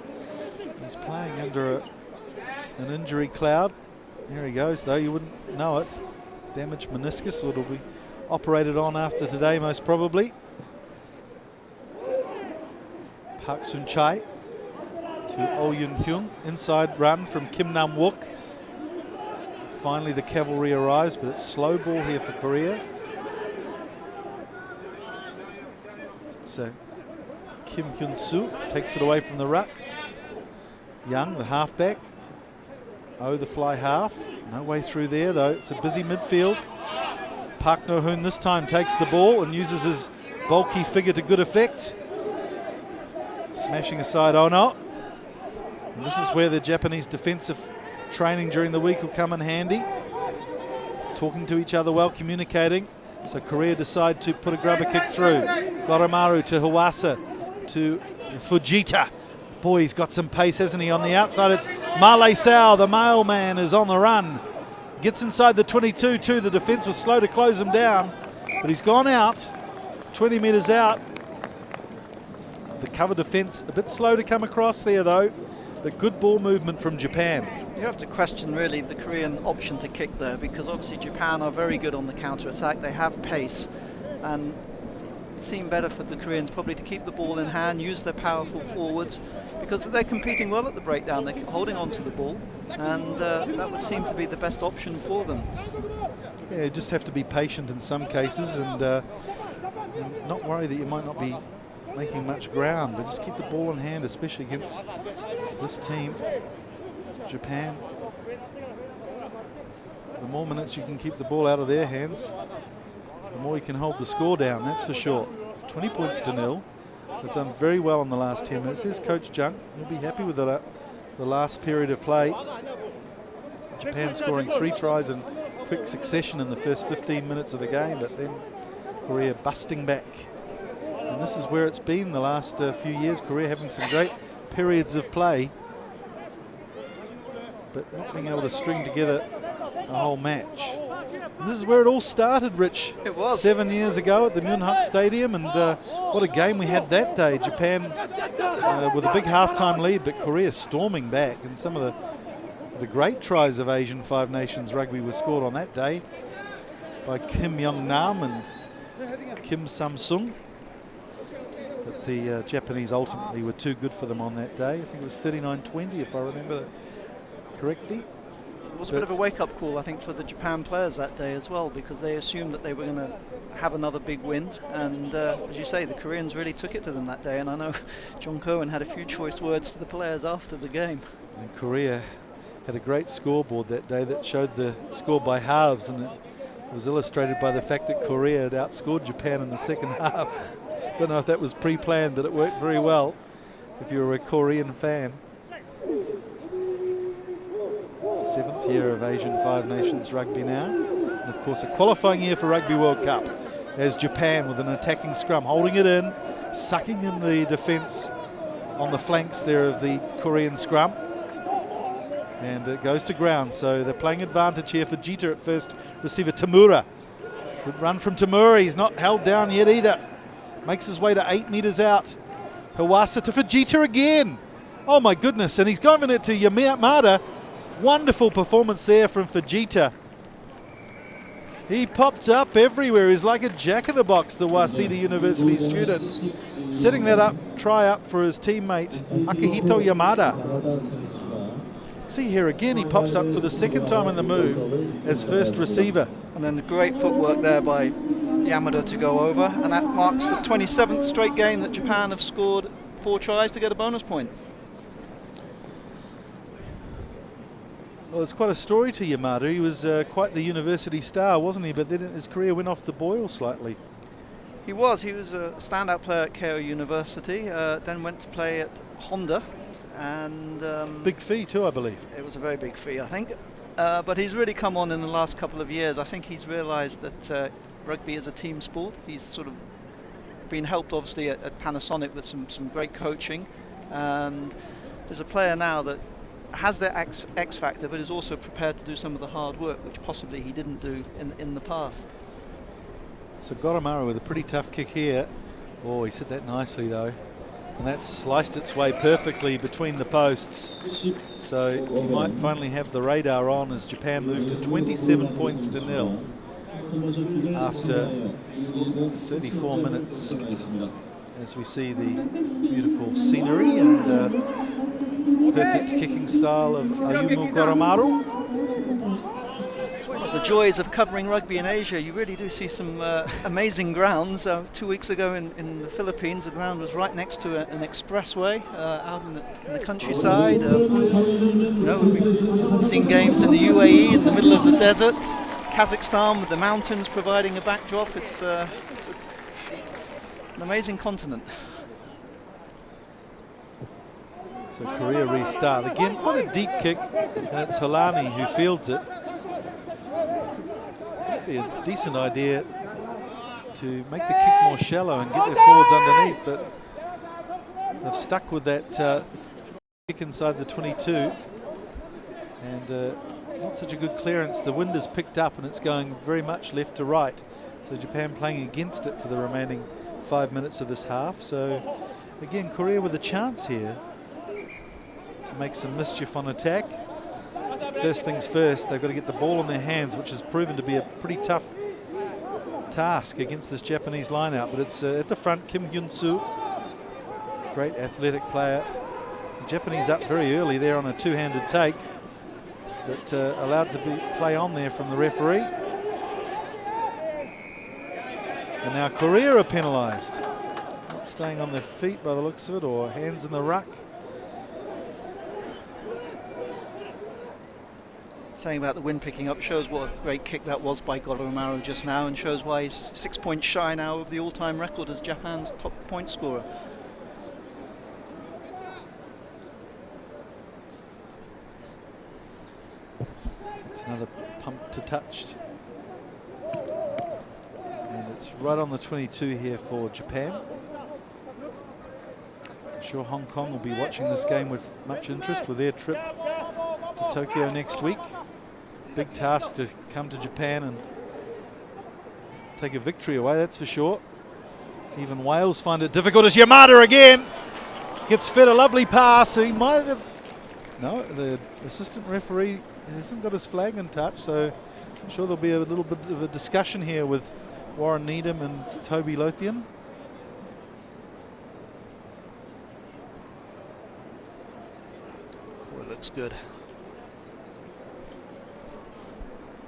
is playing under an injury cloud. There he goes though, you wouldn't know it. Damaged meniscus, or it'll be operated on after today most probably. Park Sun-chae to Oh Yoon-hyun, inside run from Kim Nam-wook. Finally the cavalry arrives, but it's slow ball here for Korea. So Kim Hyun-soo takes it away from the ruck. Young, the halfback. Oh, the fly half. No way through there though. It's a busy midfield. Park No-hoon this time takes the ball and uses his bulky figure to good effect. Smashing aside Ono. And this is where the Japanese defensive training during the week will come in handy. Talking to each other well, communicating. So Korea decide to put a grubber kick through. Goromaru to Hawasa to Fujita. Boy, he's got some pace, hasn't he? On the outside, it's Male Sao, the mailman, is on the run. Gets inside the 22 too. The defence was slow to close him down, but he's gone out, 20 metres out. The cover defence a bit slow to come across there though, but good ball movement from Japan. You have to question really the Korean option to kick there, because obviously Japan are very good on the counter-attack. They have pace, and it seemed better for the Koreans probably to keep the ball in hand, use their powerful forwards, because they're competing well at the breakdown. They're holding on to the ball, and that would seem to be the best option for them. Yeah, you just have to be patient in some cases and not worry that you might not be making much ground, but just keep the ball in hand, especially against this team, Japan. The more minutes you can keep the ball out of their hands, the more he can hold the score down, that's for sure. It's 20 points to 0. They've done very well in the last 10 minutes. There's Coach Jung. He'll be happy with the last period of play. Japan scoring 3 tries in quick succession in the first 15 minutes of the game, but then Korea busting back. And this is where it's been the last few years. Korea having some great periods of play, but not being able to string together a whole match. And this is where it all started, Rich. It was 7 years ago at the Munhak Stadium, and what a game we had that day. Japan with a big halftime lead, but Korea storming back, and some of the great tries of Asian Five Nations rugby were scored on that day by Kim Young-nam and Kim Samsung. But the Japanese ultimately were too good for them on that day. I think it was 39-20 if I remember correctly. It was a bit of a wake-up call, I think, for the Japan players that day as well, because they assumed that they were going to have another big win. And as you say, the Koreans really took it to them that day. And I know John Cohen had a few choice words to the players after the game. And Korea had a great scoreboard that day that showed the score by halves, and it was illustrated by the fact that Korea had outscored Japan in the second half. Don't know if that was pre-planned, but it worked very well if you were a Korean fan. 7th year of Asian Five Nations rugby now, and of course a qualifying year for Rugby World Cup, as Japan with an attacking scrum, holding it in, sucking in the defence on the flanks there of the Korean scrum, and it goes to ground. So they're playing advantage here for Jita at first receiver. Tamura, good run from Tamura, he's not held down yet either, makes his way to 8 metres out. Hawasa to Fujita again, oh my goodness, and he's given it to Yamada. Wonderful performance there from Fujita. He popped up everywhere. He's like a jack in the box, the Waseda University student. Setting that up, try up for his teammate Akihito Yamada. See here again, he pops up for the second time in the move as first receiver. And then the great footwork there by Yamada to go over. And that marks the 27th straight game that Japan have scored 4 tries to get a bonus point. Well, it's quite a story to Yamada. He was quite the university star, wasn't he? But then his career went off the boil slightly. He was a standout player at Keio University, then went to play at Honda. And big fee too, I believe. It was a very big fee, I think. But he's really come on in the last couple of years. I think he's realised that rugby is a team sport. He's sort of been helped, obviously, at Panasonic with some great coaching. And there's a player now that has their X factor, but is also prepared to do some of the hard work, which possibly he didn't do in the past. So Goramaru with a pretty tough kick here. Oh, he set that nicely though. And that's sliced its way perfectly between the posts. So he might finally have the radar on as Japan move to 27 points to 0 after 34 minutes. As we see the beautiful scenery and perfect kicking style of Ayumu Goramaru. The joys of covering rugby in Asia, you really do see some amazing grounds. 2 weeks ago in the Philippines, the ground was right next to an expressway out in the countryside. We've seen games in the UAE in the middle of the desert, Kazakhstan with the mountains providing a backdrop. It's an amazing continent. So Korea restart. Again, quite a deep kick, and it's Holani who fields it. Might be a decent idea to make the kick more shallow and get their forwards underneath, but they've stuck with that kick inside the 22. And not such a good clearance. The wind has picked up and it's going very much left to right. So Japan playing against it for the remaining 5 minutes of this half. So again, Korea with a chance here to make some mischief on attack. First things first, they've got to get the ball in their hands, which has proven to be a pretty tough task against this Japanese lineout. But it's at the front, Kim Hyun-soo, great athletic player. The Japanese up very early there on a two-handed take, but allowed to play on there from the referee. And now Korea are penalised. Not staying on their feet by the looks of it, or hands in the ruck. saying about the wind picking up shows what a great kick that was by Goromaru just now, and shows why he's 6 points shy now of the all-time record as Japan's top point scorer. It's another pump to touch. And it's right on the 22 here for Japan. I'm sure Hong Kong will be watching this game with much interest with their trip to Tokyo next week. Big task to come to Japan and take a victory away, that's for sure. Even Wales find it difficult as Yamada again gets fed a lovely pass. He might have... No, the assistant referee hasn't got his flag in touch, so I'm sure there'll be a little bit of a discussion here with Warren Needham and Toby Lothian. Oh, it looks good.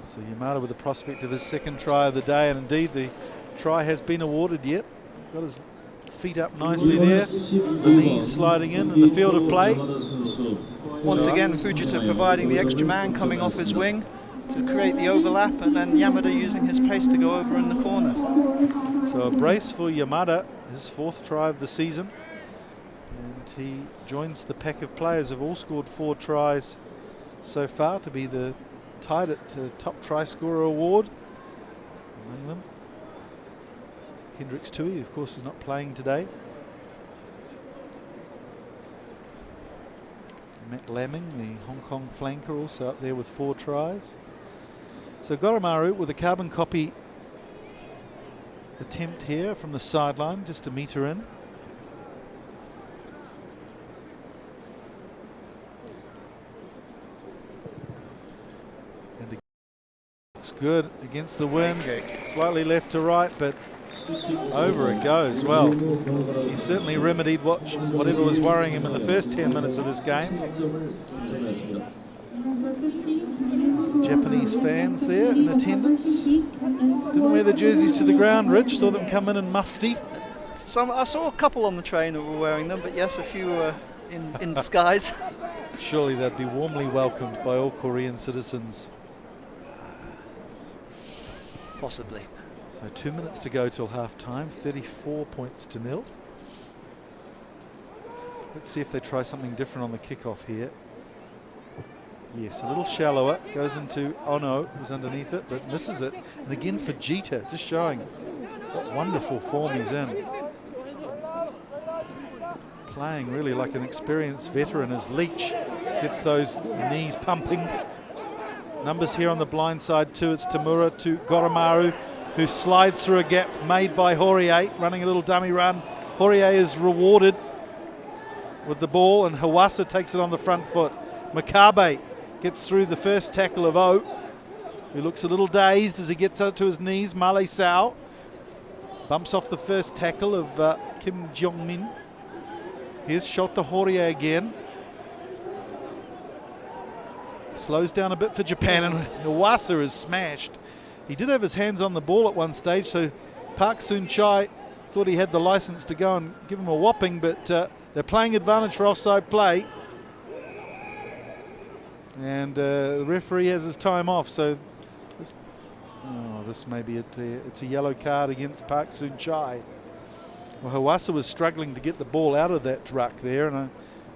So Yamada with the prospect of his second try of the day, and indeed the try has been awarded yet. Got his feet up nicely there, the knees sliding in the field of play. Once again, Fujita providing the extra man coming off his wing to create the overlap, and then Yamada using his pace to go over in the corner. So a brace for Yamada, his 4th try of the season. And he joins the pack of players who have all scored 4 tries so far to be the tied at top try scorer award. Among them, Hendricks Tui, of course, is not playing today. Matt Lamming, the Hong Kong flanker, also up there with 4 tries. So Goromaru with a carbon copy attempt here from the sideline, just a metre in. And looks good against the wind, slightly left to right, but over it goes. Well, he certainly remedied whatever was worrying him in the first 10 minutes of this game. There's the Japanese fans there in attendance. Didn't wear the jerseys to the ground, Rich. Saw them come in mufti. I saw a couple on the train who were wearing them, but yes, a few were in disguise. Surely they'd be warmly welcomed by all Korean citizens. Possibly. So 2 minutes to go till half time, 34 points to 0. Let's see if they try something different on the kickoff here. Yes, a little shallower, goes into Ono, who's underneath it, but misses it. And again Fujita, just showing what wonderful form he's in. Playing really like an experienced veteran as Leach gets those knees pumping. Numbers here on the blind side too. It's Tamura to Goromaru, who slides through a gap made by Horie, running a little dummy run. Horie is rewarded with the ball, and Hawasa takes it on the front foot. Makabe gets through the first tackle of O, who looks a little dazed as he gets out to his knees. Male Sao bumps off the first tackle of Kim Jong-min. Here's shot to Horie again. Slows down a bit for Japan, and Hawasa is smashed. He did have his hands on the ball at one stage, so Park Soon-chai thought he had the license to go and give him a whopping, but they're playing advantage for offside play. And the referee has his time off, so this may be it's a yellow card against Park Soon-chai. Well, Hawasa was struggling to get the ball out of that ruck there, and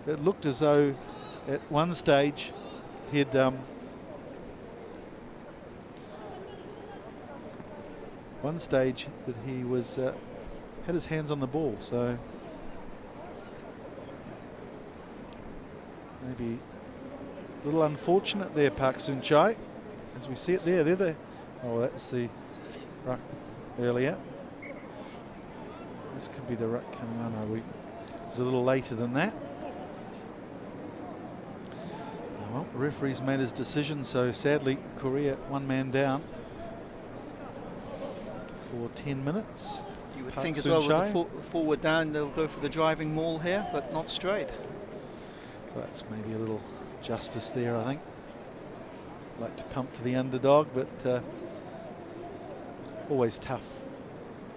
it looked as though at one stage he'd that he was had his hands on the ball, so maybe a little unfortunate there, Park Soon-chai, as we see it there. That's the ruck earlier. This could be the ruck coming on. No, it was a little later than that. Well, the referee's made his decision, so sadly Korea 1 man down for 10 minutes. You would Park think as well with Soon-chai. the forward down they'll go for the driving maul here, but not straight. Well, that's maybe a little justice there, I think. Like to pump for the underdog, but always tough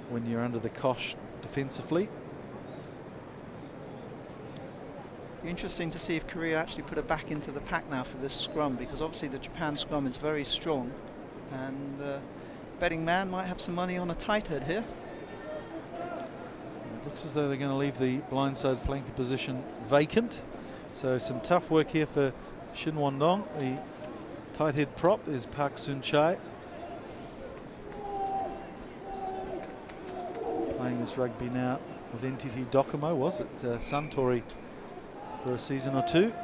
when you're under the cosh defensively. Interesting to see if Korea actually put it back into the pack now for this scrum, because obviously the Japan scrum is very strong, and betting man might have some money on a tight head here. It looks as though they're going to leave the blindside flanker position vacant, so some tough work here for Shin Won-dong. The tight head prop is Park Soon-chai, playing his rugby now with NTT Docomo, was it Suntory for a season or two,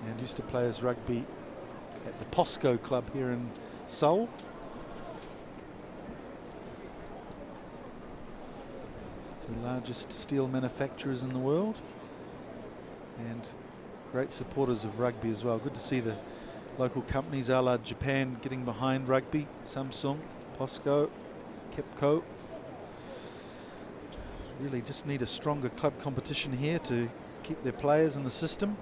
and used to play his rugby at the POSCO club here in Seoul. The largest steel manufacturers in the world, and great supporters of rugby as well. Good to see the local companies a la Japan getting behind rugby. Samsung, POSCO, KEPCO. Really just need a stronger club competition here to keep their players in the system.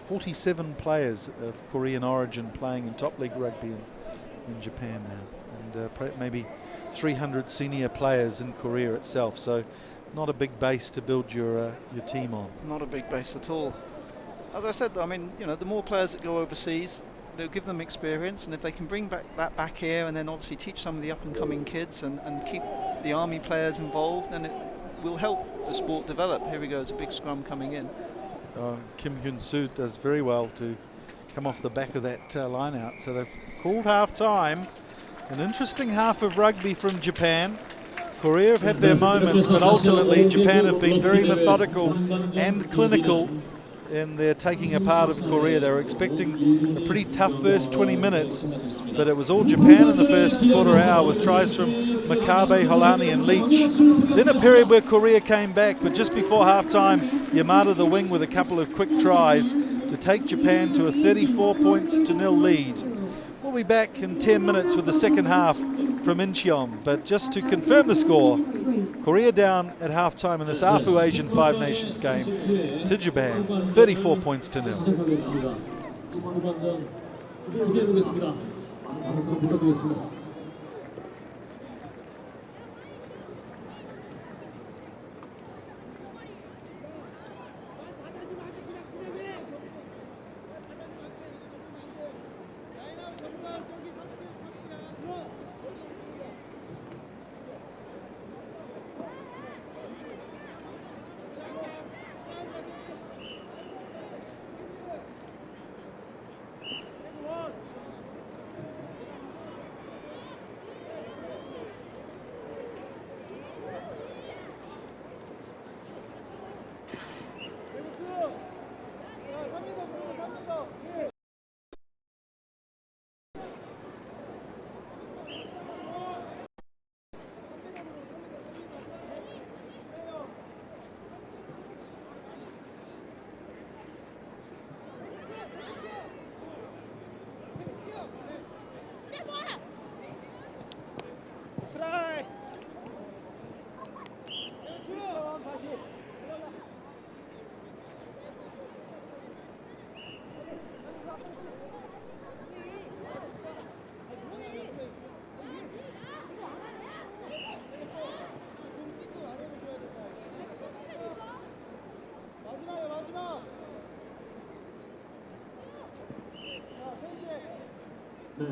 47 players of Korean origin playing in top league rugby in Japan now, and maybe 300 senior players in Korea itself, so not a big base to build your team on. Not a big base at all. As I said, I mean, you know, the more players that go overseas, they'll give them experience, and if they can bring that back here and then obviously teach some of the up-and-coming kids and keep the army players involved, then it will help the sport develop. Here we go, there's a big scrum coming in. Kim Hyun-soo does very well to come off the back of that line out. So they've called half-time. An interesting half of rugby from Japan. Korea have had their moments, but ultimately Japan have been very methodical and clinical in their taking apart of Korea. They were expecting a pretty tough first 20 minutes, but it was all Japan in the first quarter hour with tries from Makabe, Holani and Leach. Then a period where Korea came back, but just before half-time, Yamada the wing with a couple of quick tries to take Japan to a 34-0 lead. We'll be back in 10 minutes with the second half from Incheon, but just to confirm the score, Korea down at half-time in this AFU Asian Five Nations game to Japan, 34-0.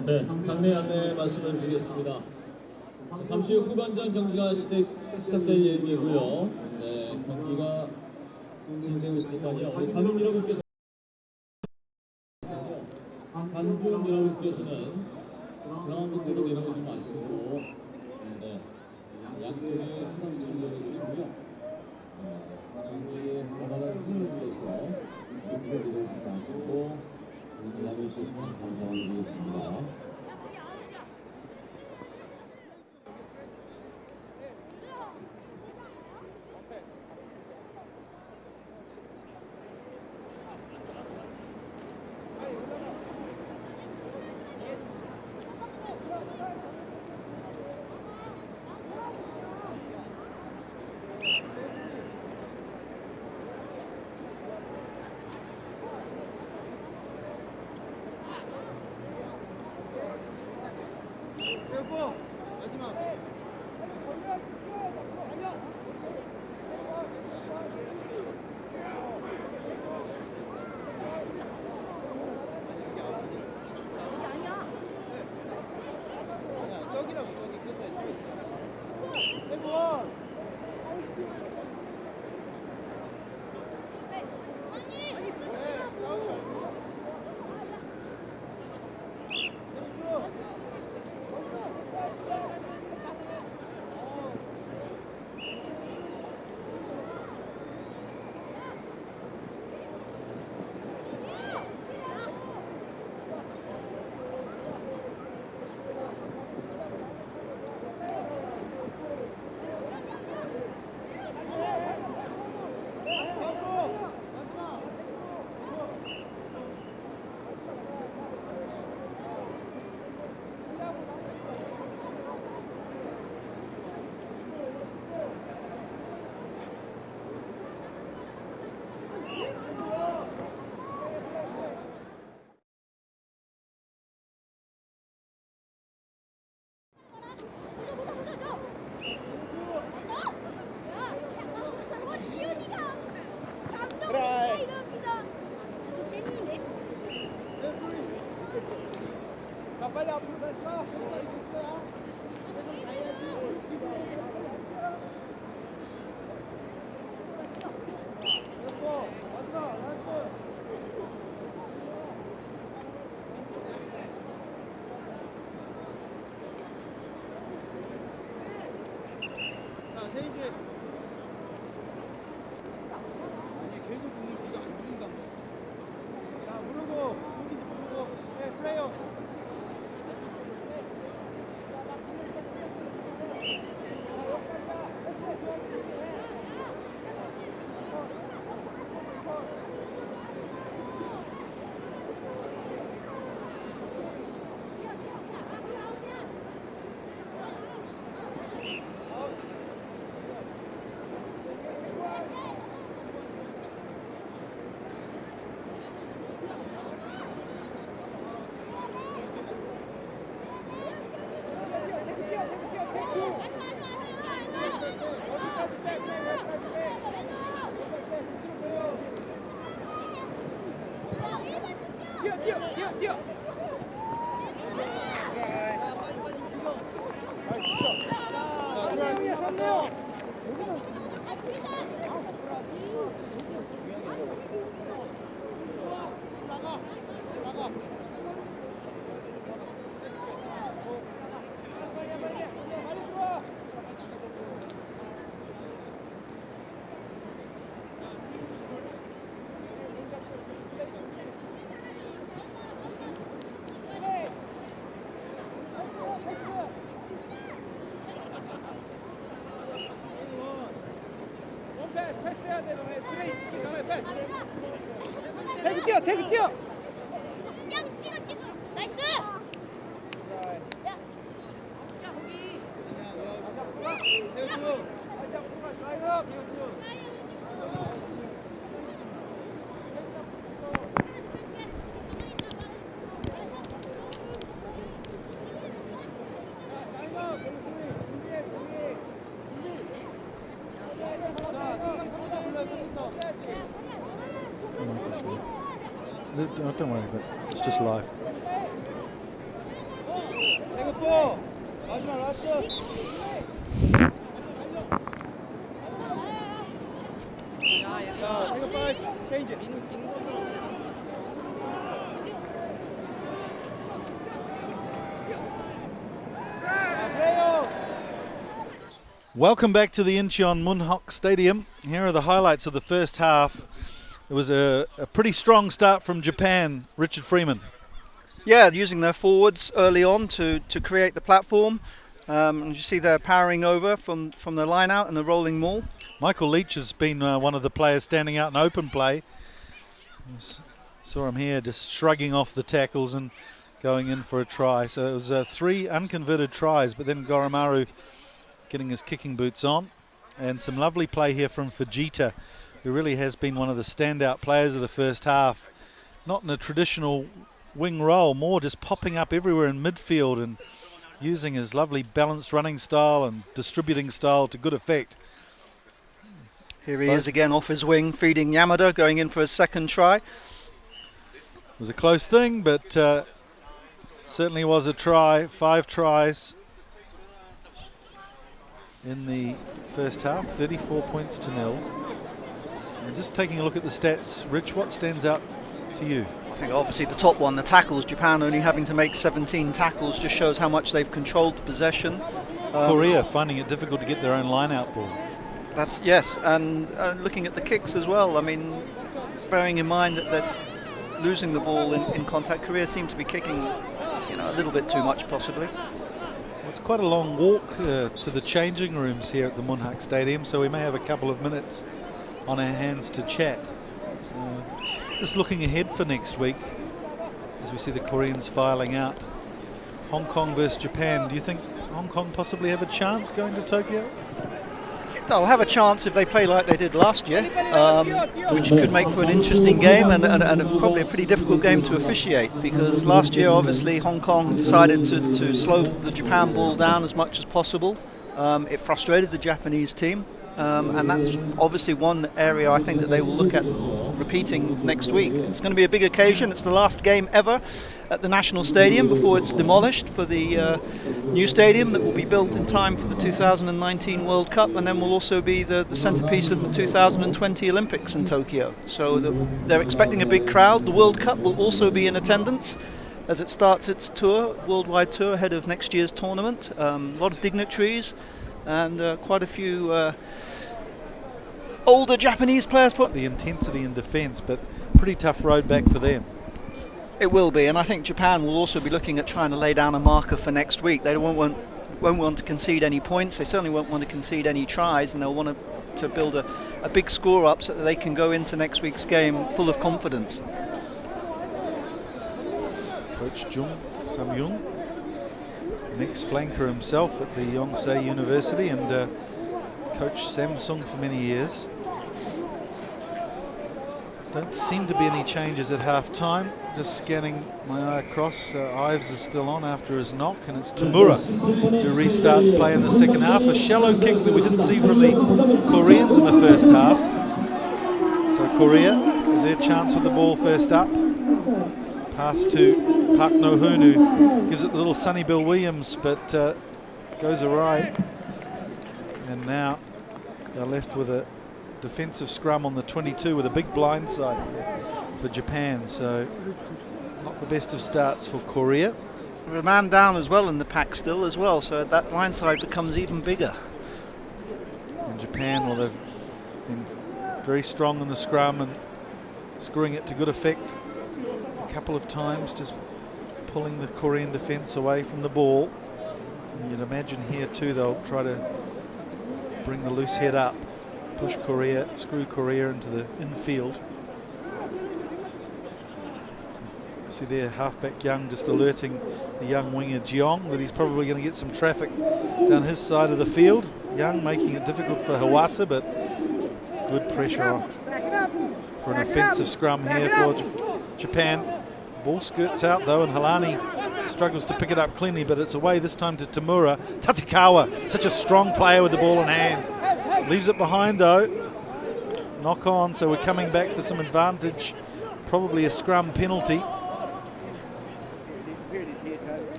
네, 장내 안내 말씀을 드리겠습니다. 자, 잠시 후 후반전 경기가 시작될 예정이고요. 네, 경기가 진행되고 있으니까요. 우리 관중 여러분께서 그라운드 쪽으로 내려오지 마시고, 네, 양쪽에 항상 진행해 주시고요. 관중이 원활한 흐름을 위해서 옆으로 내려오지 마시고 양해 주시면 감사드리겠습니다. Don't worry, but it's just live. Welcome back to the Incheon Munhak Stadium. Here are the highlights of the first half. It was a pretty strong start from Japan, Richard Freeman. Yeah, using their forwards early on to create the platform. And you see they're powering over from the line out and the rolling maul. Michael Leach has been one of the players standing out in open play. Saw him here just shrugging off the tackles and going in for a try. So it was 3 unconverted tries, but then Goromaru getting his kicking boots on. And some lovely play here from Fujita, who really has been one of the standout players of the first half. Not in a traditional wing role, more just popping up everywhere in midfield and using his lovely balanced running style and distributing style to good effect. Here he is again off his wing, feeding Yamada, going in for his second try. It was a close thing, but certainly was a try. 5 tries in the first half, 34 points to 0. And just taking a look at the stats, Rich, what stands out to you? I think obviously the top one, the tackles. Japan only having to make 17 tackles just shows how much they've controlled the possession. Korea finding it difficult to get their own line-out ball. That's yes, and looking at the kicks as well. I mean, bearing in mind that losing the ball in contact, Korea seemed to be kicking, a little bit too much possibly. Well, it's quite a long walk to the changing rooms here at the Munhak Stadium, so we may have a couple of minutes on our hands to chat. So, just looking ahead for next week, as we see the Koreans filing out. Hong Kong versus Japan. Do you think Hong Kong possibly have a chance going to Tokyo? They'll have a chance if they play like they did last year, which could make for an interesting game and probably a pretty difficult game to officiate, because last year obviously Hong Kong decided to slow the Japan ball down as much as possible. It frustrated the Japanese team. And that's obviously one area I think that they will look at repeating next week. It's going to be a big occasion. It's the last game ever at the National Stadium before it's demolished for the new stadium that will be built in time for the 2019 World Cup, and then will also be the centrepiece of the 2020 Olympics in Tokyo. So they're expecting a big crowd. The World Cup will also be in attendance as it starts its tour, worldwide tour ahead of next year's tournament. A lot of dignitaries. and quite a few older Japanese players. The intensity in defence, but pretty tough road back for them. It will be, and I think Japan will also be looking at trying to lay down a marker for next week. They won't want to concede any points. They certainly won't want to concede any tries, and they'll want to build a big score up so that they can go into next week's game full of confidence. Coach Jung Sam-young, an ex-flanker himself at the Yonsei University, and coached Samsung for many years. Don't seem to be any changes at half-time. Just scanning my eye across, Ives is still on after his knock, and it's Tamura who restarts play in the second half. A shallow kick that we didn't see from the Koreans in the first half. So Korea, their chance with the ball first up. Pass to Park No-hoon, who gives it the little Sonny Bill Williams, but goes awry. And now they're left with a defensive scrum on the 22 with a big blindside here for Japan. So not the best of starts for Korea. A man down as well in the pack still as well, so that blindside becomes even bigger. And Japan, well, they've been very strong in the scrum and screwing it to good effect a couple of times, just pulling the Korean defence away from the ball. And you'd imagine here too they'll try to bring the loose head up, push Korea, screw Korea into the infield. See there, halfback Young just alerting the young winger Jeong that he's probably going to get some traffic down his side of the field. Young making it difficult for Hawasa, but good pressure on for an offensive scrum here for Japan. Ball skirts out though, and Halani struggles to pick it up cleanly, but it's away this time to Tamura. Tatekawa, such a strong player with the ball in hand. Leaves it behind though. Knock on, so we're coming back for some advantage. Probably a scrum penalty.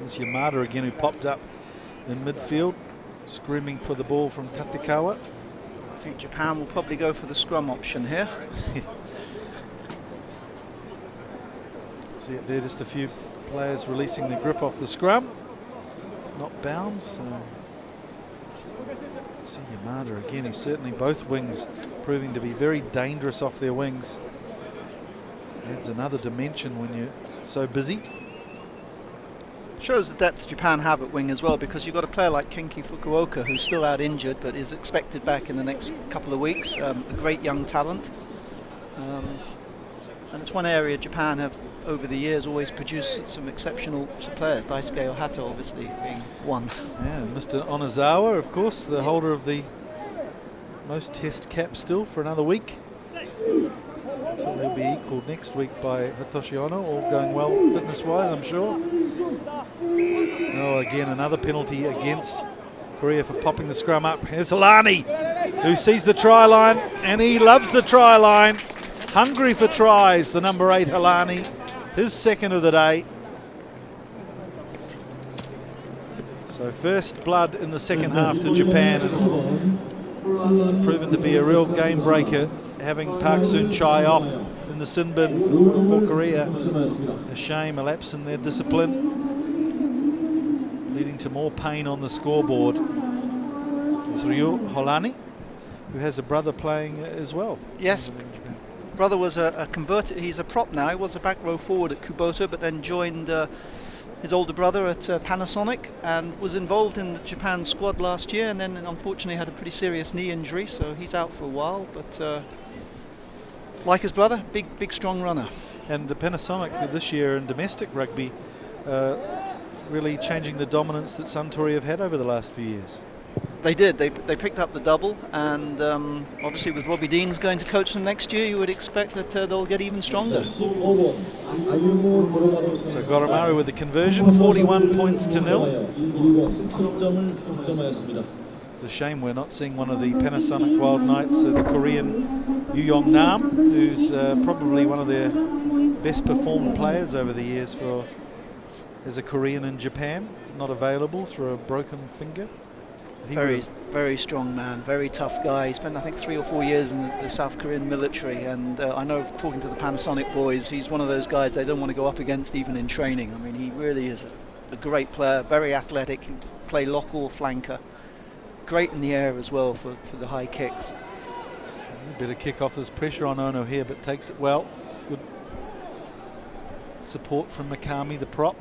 It's Yamada again who popped up in midfield, screaming for the ball from Tatekawa. I think Japan will probably go for the scrum option here. See it there, just a few players releasing the grip off the scrum. Not bound, so see Yamada again. He's certainly both wings proving to be very dangerous off their wings. Adds another dimension when you're so busy. Shows the depth Japan have at wing as well, because you've got a player like Kenki Fukuoka who's still out injured but is expected back in the next couple of weeks. A great young talent. And it's one area Japan have over the years always produced some exceptional players. Daisuke Ohata obviously being one. Yeah, Mr. Onozawa, of course, the holder of the most test caps still for another week. So he'll be equalled next week by Hitoshi Ono, all going well fitness-wise, I'm sure. Oh, again, another penalty against Korea for popping the scrum up. Here's Halani, who sees the try line, and he loves the try line. Hungry for tries, the number 8 Halani, his second of the day. So first blood in the second half to Japan, and it's proven to be a real game breaker, having Park Soon-chai off in the sin bin for Korea. A shame, a lapse in their discipline, leading to more pain on the scoreboard. It's Ryu Holani, who has a brother playing as well. Yes, brother was a converted, he's a prop now. He was a back row forward at Kubota, but then joined his older brother at Panasonic and was involved in the Japan squad last year, and then unfortunately had a pretty serious knee injury, so he's out for a while, but like his brother, big strong runner. And the Panasonic this year in domestic rugby really changing the dominance that Suntory have had over the last few years. They did. They picked up the double, and obviously with Robbie Deans going to coach them next year, you would expect that they'll get even stronger. So Goromaru with the conversion, 41 points to 0. It's a shame we're not seeing one of the Panasonic Wild Knights, the Korean Yu Yong Nam, who's probably one of their best performed players over the years as a Korean in Japan, not available through a broken finger. Very strong man, very tough guy. He spent I think 3 or 4 years in the South Korean military, and I know talking to the Panasonic boys, he's one of those guys they don't want to go up against even in training. I mean, he really is a great player, very athletic, can play lock or flanker. great in the air as well for the high kicks. There's a bit of kick off. There's pressure on Ono here, but takes it well. Good support from Mikami, the prop.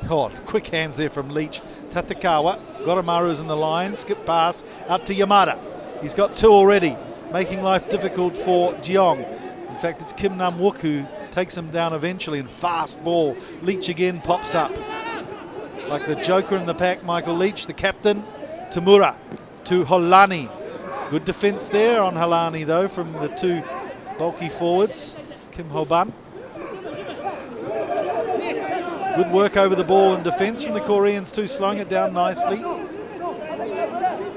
Oh, quick hands there from Leach. Tatakawa. Goromaru's in the line. Skip pass out to Yamada. He's got 2 already, making life difficult for Jeong. In fact, it's Kim Nam-wook who takes him down eventually, and fast ball. Leach again pops up. Like the joker in the pack, Michael Leach, the captain. Tamura to Holani. Good defence there on Holani, though, from the 2 bulky forwards. Kim Ho-ban. Good work over the ball in defence from the Koreans too, slowing it down nicely.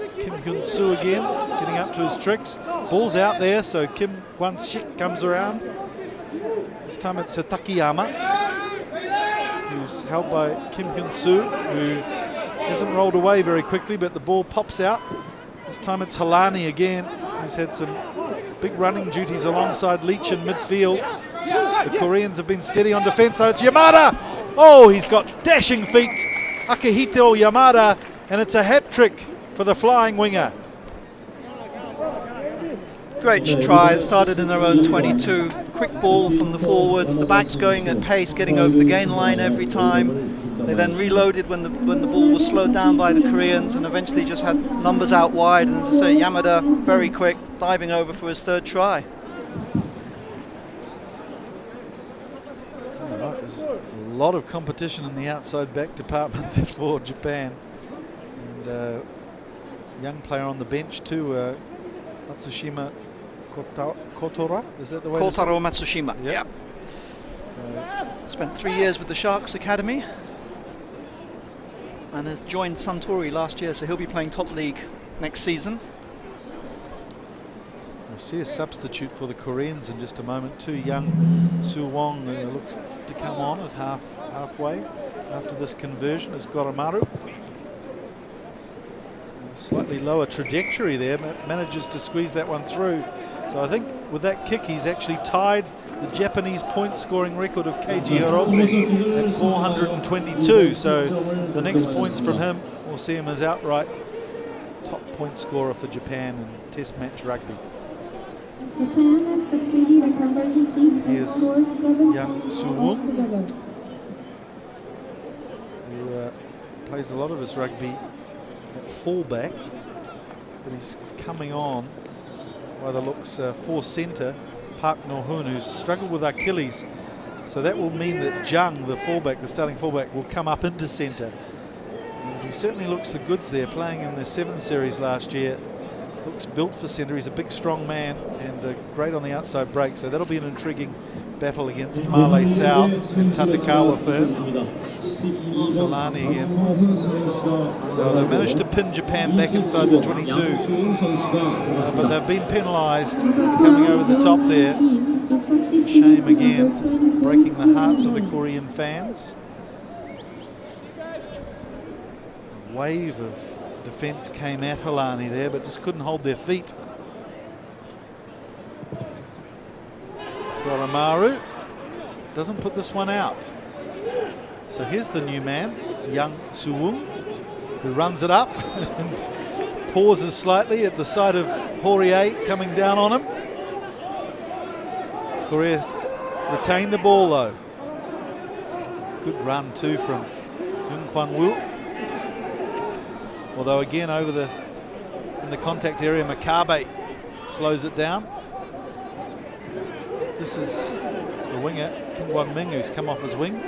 It's Kim Hyun-soo again, getting up to his tricks. Ball's out there, so Kim Kwan-sik comes around. This time it's Takiyama, who's held by Kim Hyun-soo, who hasn't rolled away very quickly, but the ball pops out. This time it's Holani again, who's had some big running duties alongside Leach in midfield. The Koreans have been steady on defence, though. It's Yamada! Oh, he's got dashing feet, Akihito Yamada, and it's a hat-trick for the flying winger. Great try. It started in their own 22. Quick ball from the forwards. The backs going at pace, getting over the gain line every time. They then reloaded when the ball was slowed down by the Koreans, and eventually just had numbers out wide. And as I say, Yamada, very quick, diving over for his 3rd try. All right, there's a lot of competition in the outside back department for Japan. And young player on the bench too, Matsushima Kotora, is that the way? Kotaro Matsushima. Yeah. So, spent 3 years with the Sharks Academy and has joined Suntory last year, so he'll be playing top league next season. We'll see a substitute for the Koreans in just a moment too. Young Su Wong looks to come on at halfway after this conversion is Goromaru. Slightly lower trajectory there, manages to squeeze that one through. So I think with that kick he's actually tied the Japanese point scoring record of Keiji Hirose at 422. So the next points from him will see him as outright top point scorer for Japan in Test match rugby. Here's young Su Wong, who plays a lot of his rugby at fullback, but he's coming on by the looks for centre, Park No-hoon, who's struggled with Achilles. So that will mean that Jung, the fullback, the starting fullback, will come up into centre. And he certainly looks the goods there, playing in the 7th series last year. Looks built for centre. He's a big, strong man and great on the outside break. So that'll be an intriguing battle against Male Sao and Tatakawa for him. Solani again. Well, they managed to pin Japan back inside the 22, but they've been penalised coming over the top there. Shame again, breaking the hearts of the Korean fans. A wave of defence came at Holani there, but just couldn't hold their feet. Goromaru doesn't put this one out. So here's the new man, young Su Wong, who runs it up and pauses slightly at the sight of Horie coming down on him. Korea retained the ball though. Good run too from Yoon Kwan-woo. Although again in the contact area, Makabe slows it down. This is the winger, Kim Won-ming, who's come off his wing.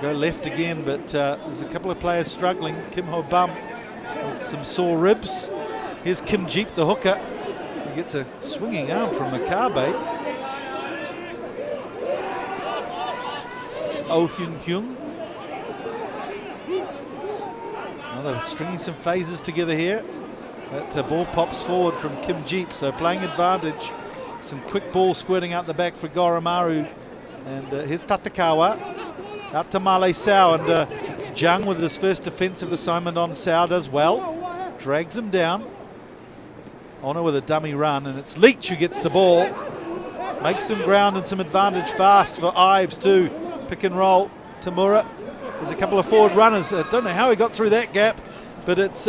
Go left again, but there's a couple of players struggling. Kim Ho-bum with some sore ribs. Here's Kim Jeep, the hooker. He gets a swinging arm from Makabe. It's Oh Hyun Hyung. Well, they're stringing some phases together here. That ball pops forward from Kim Jeep, so playing advantage. Some quick ball squirting out the back for Goromaru. And here's Tatakawa. Out to Male Sao, and Jung with his first defensive assignment on Sao does well. Drags him down. Ono with a dummy run, and it's Leach who gets the ball. Makes some ground and some advantage fast for Ives too. Pick and roll. Tamura There's a couple of forward runners. I don't know how he got through that gap, but it's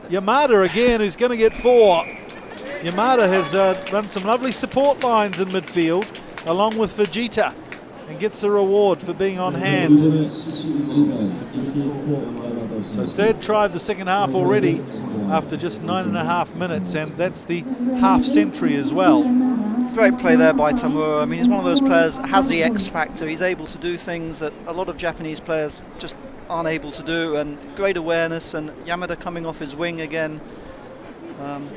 Yamada again who's going to get 4. Yamada has run some lovely support lines in midfield along with Vegeta and gets a reward for being on hand. So 3rd try of the second half already after just 9.5 minutes, and that's the half century as well. Great play there by Tamura. I mean, he's one of those players that has the X factor. He's able to do things that a lot of Japanese players just aren't able to do, and great awareness, and Yamada coming off his wing again.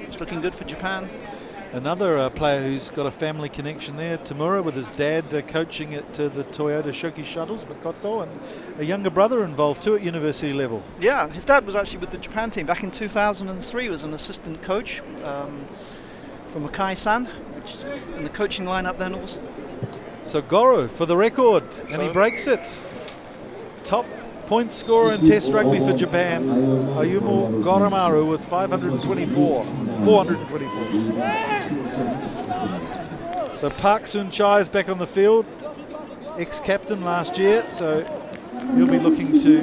It's looking good for Japan. Another player who's got a family connection there, Tamura, with his dad coaching at the Toyota Shoki Shuttles, Makoto, and a younger brother involved too at university level. Yeah, his dad was actually with the Japan team back in 2003, was an assistant coach from Makai-san, which is in the coaching lineup then also. So Goro for the record, and he breaks it. Top point scorer in Test rugby for Japan, Ayumu Goromaru with 424. So Park Soon-chai is back on the field, ex-captain last year, so he'll be looking to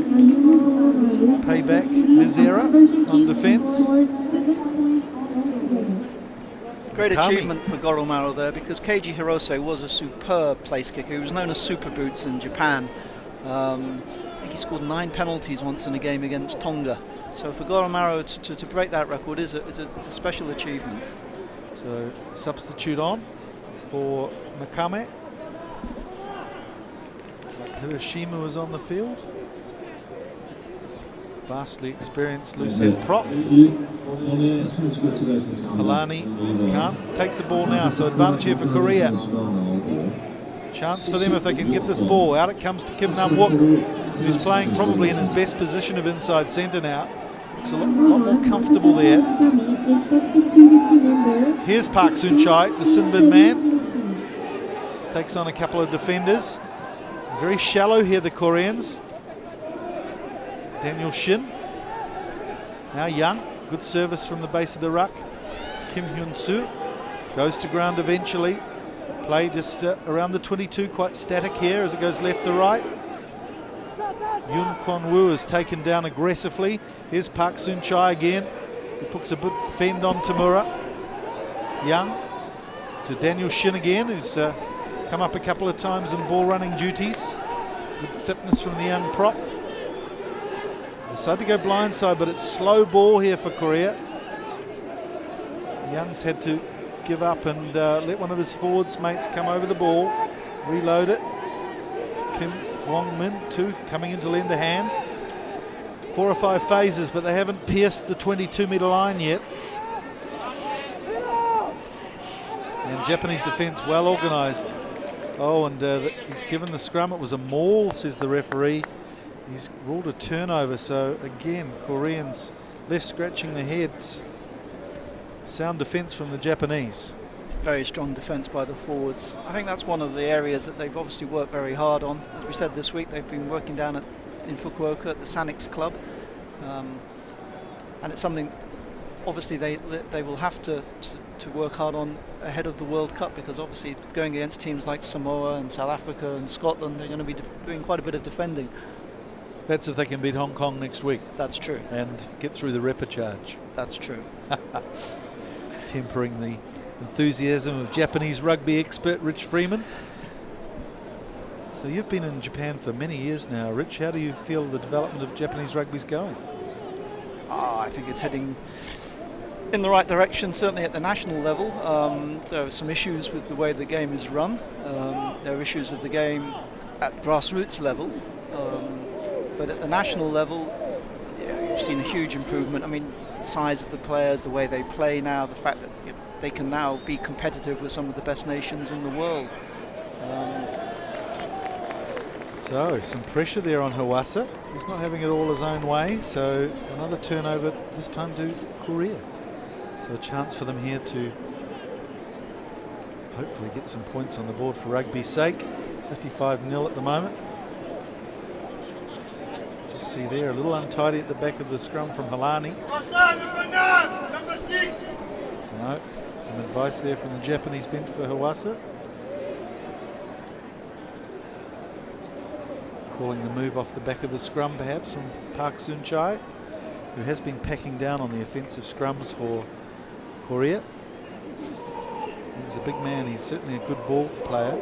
pay back his era on defence. Great achievement for Goromaru there, because Keiji Hirose was a superb place kicker. He was known as Super Boots in Japan. I think he scored 9 penalties once in a game against Tonga. So for Goromaru to break that record is a special achievement. So substitute on for Makame. Like Hiroshima was on the field. Vastly experienced loose head prop. Alani can't take the ball now, so advantage here for Korea. Chance for them if they can get this ball. Out it comes to Kim Nam-wook, who's playing probably in his best position of inside centre now. Looks a lot more comfortable there. Here's Park Soon-chai, the Sinbin man. Takes on a couple of defenders. Very shallow here, the Koreans. Daniel Shin. Now Young. Good service from the base of the ruck. Kim Hyun-soo goes to ground eventually. Play just around the 22, quite static here as it goes left to right. Yoon Kwon-woo is taken down aggressively. Here's Park Soon-chai again. He puts a bit fend on Tamura. Young to Daniel Shin again, who's come up a couple of times in ball running duties. Good fitness from the young prop. Decide to go blindside, but it's slow ball here for Korea. Young's had to give up and let one of his forwards mates come over the ball, reload it. Kim Kwong-min too coming in to lend a hand. 4 or 5 phases, but they haven't pierced the 22-metre line yet. And Japanese defence well organised. Oh, and he's given the scrum. It was a maul, says the referee. He's ruled a turnover, so again, Koreans left scratching their heads. Sound defence from the Japanese. Very strong defence by the forwards. I think that's one of the areas that they've obviously worked very hard on. As we said this week, they've been working down in Fukuoka at the Sanix Club. And it's something obviously they will have to work hard on ahead of the World Cup, because obviously going against teams like Samoa and South Africa and Scotland, they're going to be doing quite a bit of defending. That's if they can beat Hong Kong next week. That's true. And get through the repechage. That's true. Tempering the enthusiasm of Japanese rugby expert Rich Freeman. So you've been in Japan for many years now, Rich. How do you feel the development of Japanese rugby's going? I think it's heading in the right direction, certainly at the national level. There are some issues with the way the game is run. There are issues with the game at grassroots level. But at the national level, yeah, you've seen a huge improvement. I mean, the size of the players, the way they play now, the fact that they can now be competitive with some of the best nations in the world. So, some pressure there on Hawasa. He's not having it all his own way, so another turnover, this time to Korea. So a chance for them here to hopefully get some points on the board for rugby's sake. 55-0 at the moment. Just see there, a little untidy at the back of the scrum from Halani. Number 6. So, some advice there from the Japanese bench for Hawasa. Calling the move off the back of the scrum perhaps from Park Soon-chai, who has been packing down on the offensive scrums for Korea. He's a big man, he's certainly a good ball player.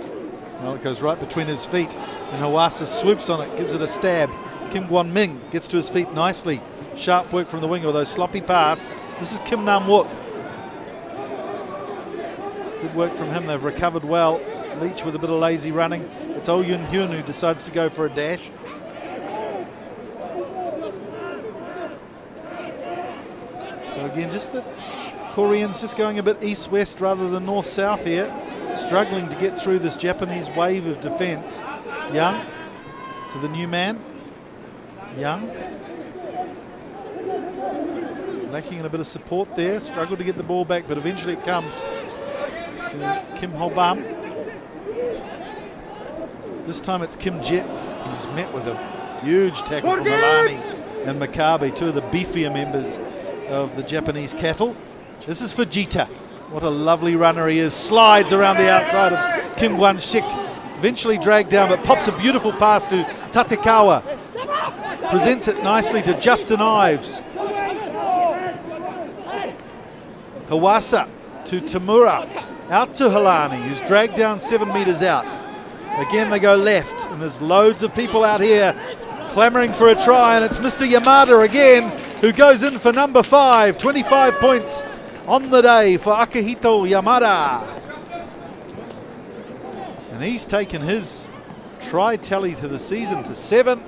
Well, it goes right between his feet and Hawasa swoops on it, gives it a stab. Kim Gwon-ming gets to his feet nicely. Sharp work from the wing, although sloppy pass. This is Kim Nam-wook. Good work from him, they've recovered well. Leach with a bit of lazy running. It's Oh Yun-hyun who decides to go for a dash. So again, just the Koreans just going a bit east-west rather than north-south here. Struggling to get through this Japanese wave of defence. Young to the new man. Young. Lacking in a bit of support there. Struggled to get the ball back, but eventually it comes to Kim Ho-bam. This time it's Kim Jet who's met with a huge tackle from Alani and Makabe, two of the beefier members of the Japanese cattle. This is for Jita. What a lovely runner he is. Slides around the outside of Kim Gwon-sik. Eventually dragged down, but pops a beautiful pass to Tatekawa. Presents it nicely to Justin Ives. Hawasa to Tamura. Out to Halani, who's dragged down 7 metres out. Again, they go left, and there's loads of people out here clamouring for a try, and it's Mr. Yamada again, who goes in for number 5. 25 points on the day for Akihito Yamada. And he's taken his try tally to the season to 7.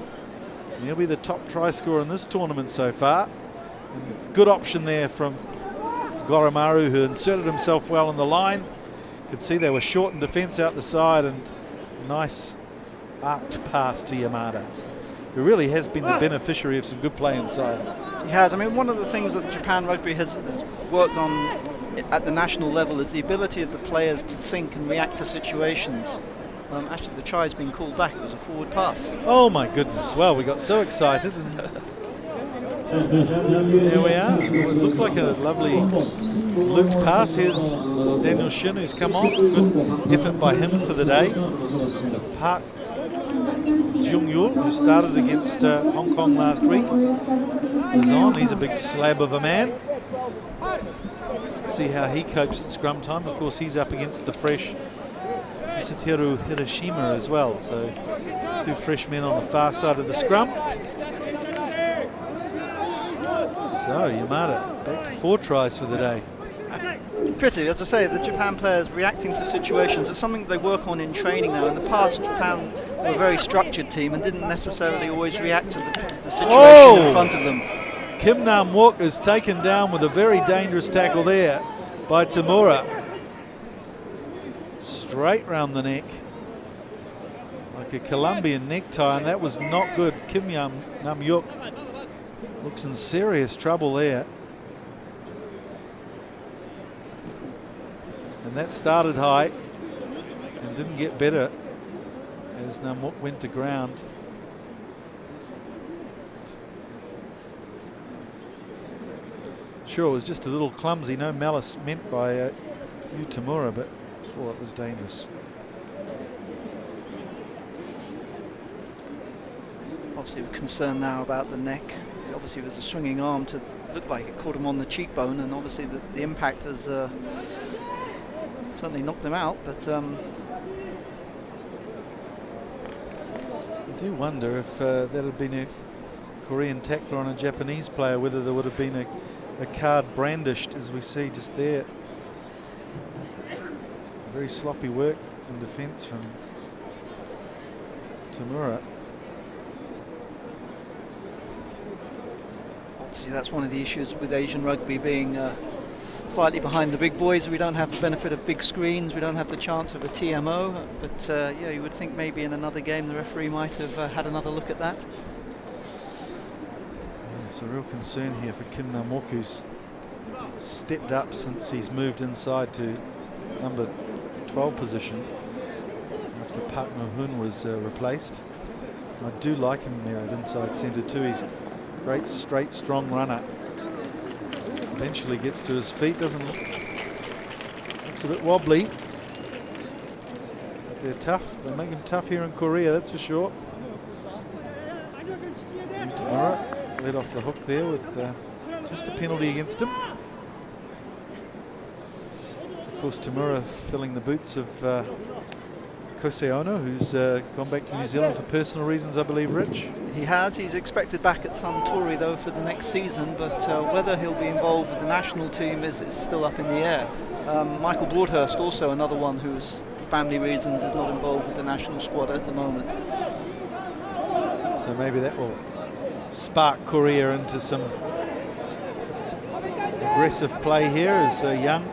And he'll be the top try scorer in this tournament so far. And good option there from Goromaru, who inserted himself well in the line. Could see they were short in defence out the side, and a nice arced pass to Yamada, who really has been the beneficiary of some good play inside. He has. I mean, one of the things that Japan Rugby has worked on at the national level is the ability of the players to think and react to situations. Actually, the try's been called back. It was a forward pass. Oh my goodness. Well, we got so excited, and there we are. It looked like a lovely looped pass. Here's Daniel Shin, who's come off. Good effort by him for the day. Park Jung-yul, who started against Hong Kong last week, is on. He's a big slab of a man. Let's see how he copes at scrum time. Of course, he's up against the fresh Isiteru Hiroshima as well. So 2 fresh men on the far side of the scrum. So Yamada back to 4 tries for the day. Pretty, as I say, the Japan players reacting to situations. It's something they work on in training now. In the past, Japan were a very structured team and didn't necessarily always react to the situation in front of them. Kim Nam-wook is taken down with a very dangerous tackle there by Tamura. Straight round the neck, like a Colombian necktie, and that was not good. Kim Nam-wook looks in serious trouble there. And that started high and didn't get better as Nam-wook went to ground. Sure, it was just a little clumsy, no malice meant by Yu Tamura, but oh, it was dangerous. Obviously we're concerned now about the neck. Obviously it was a swinging arm to look like it caught him on the cheekbone, and obviously the impact has certainly knocked him out, but I do wonder if that had been a Korean tackler on a Japanese player, whether there would have been a card brandished, as we see just there. Very sloppy work in defence from Tamura. obviously that's one of the issues with Asian rugby being slightly behind the big boys. We don't have the benefit of big screens, we don't have the chance of a TMO, but yeah, you would think maybe in another game the referee might have had another look at that. Yeah, it's a real concern here for Kim Nam-wook, who's stepped up since he's moved inside to number 12 position after Park No-hoon was replaced. I do like him there at inside centre too. He's a great straight strong runner. Eventually gets to his feet, looks a bit wobbly, but they're tough. They make him tough here in Korea, that's for sure. Tamura led off the hook there with just a penalty against him. Of course, Tamura filling the boots of Kosei Ono, who's gone back to New Zealand for personal reasons, I believe, Rich. He has. He's expected back at Suntory though for the next season, but whether he'll be involved with the national team is still up in the air. Michael Broadhurst, also another one whose family reasons is not involved with the national squad at the moment. So maybe that will spark Korea into some aggressive play here as Young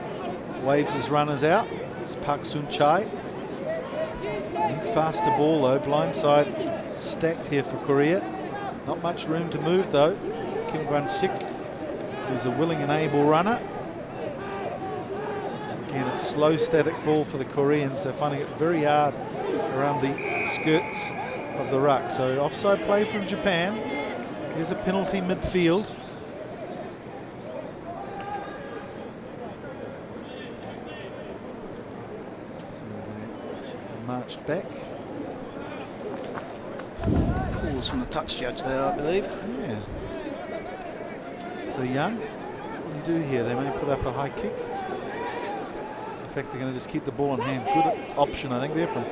waves his runners out. It's Park Soon-chai. Need faster ball though, blindside stacked here for Korea. Not much room to move though. Kim Kwon-sik, who's a willing and able runner. Again, it's slow static ball for the Koreans. They're finding it very hard around the skirts of the ruck. So offside play from Japan. Here's a penalty midfield. So they marched back. Calls from the touch judge there, I believe. Yeah. So Young, what do you do here? They may put up a high kick. In fact, they're going to just keep the ball in hand. Good option, I think, there from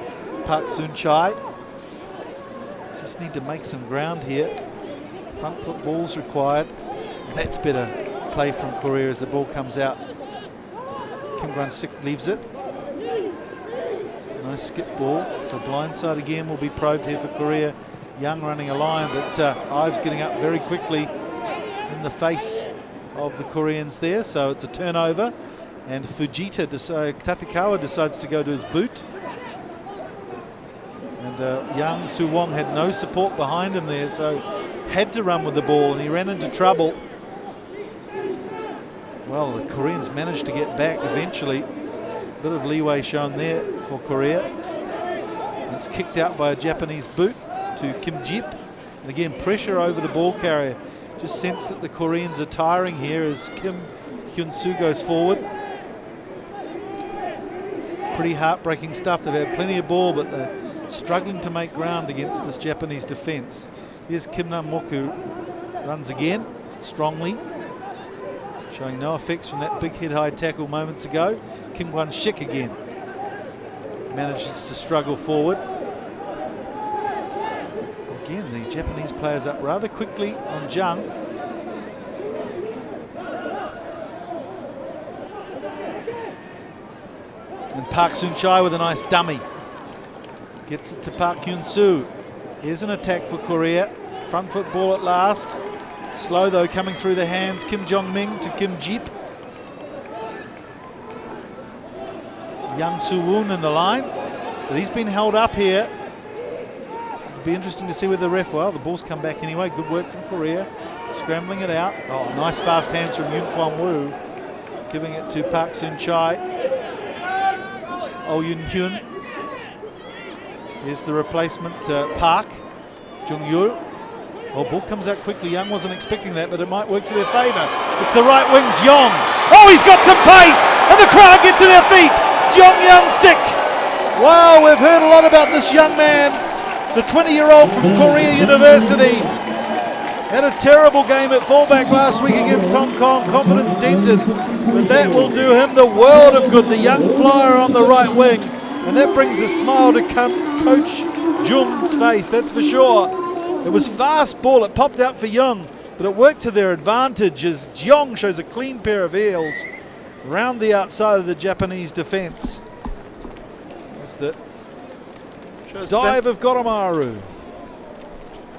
Park Soon-chai. Just need to make some ground here. Front foot ball's required. That's better play from Korea as the ball comes out. Kim Kwon-sik leaves it. Nice skip ball. So blindside again will be probed here for Korea. Young running a line, but Ives getting up very quickly in the face of the Koreans there. So it's a turnover. And Fujita, Tatekawa decides to go to his boot. And Yang Soo-wong had no support behind him there, so had to run with the ball, and he ran into trouble. Well, the Koreans managed to get back eventually. Bit of leeway shown there for Korea. And it's kicked out by a Japanese boot to Kim Jip. And again, pressure over the ball carrier. Just sense that the Koreans are tiring here as Kim Hyun-soo goes forward. Pretty heartbreaking stuff. They've had plenty of ball, but they're struggling to make ground against this Japanese defence. Here's Kim Nam-mok, who runs again strongly, showing no effects from that big head-high tackle moments ago. Kim Kwon-sik again manages to struggle forward. Again, the Japanese players up rather quickly on Jung. And Park Soon-chai with a nice dummy. Gets it to Park Hyun-soo. Here's an attack for Korea. Front foot ball at last. Slow though, coming through the hands. Kim Jong-min to Kim Jip. Young Soo-woon in the line. But he's been held up here. It'll be interesting to see where the ref, well, the ball's come back anyway. Good work from Korea. Scrambling it out. Oh, nice fast hands from Yoon Kwon-woo. Giving it to Park Soon-chai. Oh Yoon-hyun. Here's the replacement, Park Jung-yul. Oh, ball comes out quickly. Young wasn't expecting that, but it might work to their favour. It's the right wing, Jeong. Oh, he's got some pace, and the crowd get to their feet. Jeong Young-sik. Wow, we've heard a lot about this young man, the 20-year-old from Korea University. Had a terrible game at fullback last week against Hong Kong, confidence dented, but that will do him the world of good. The young flyer on the right wing, and that brings a smile to Coach Jung's face, that's for sure. It was fast ball, it popped out for Young, but it worked to their advantage as Jeong shows a clean pair of heels round the outside of the Japanese defence. It's the dive of Goromaru.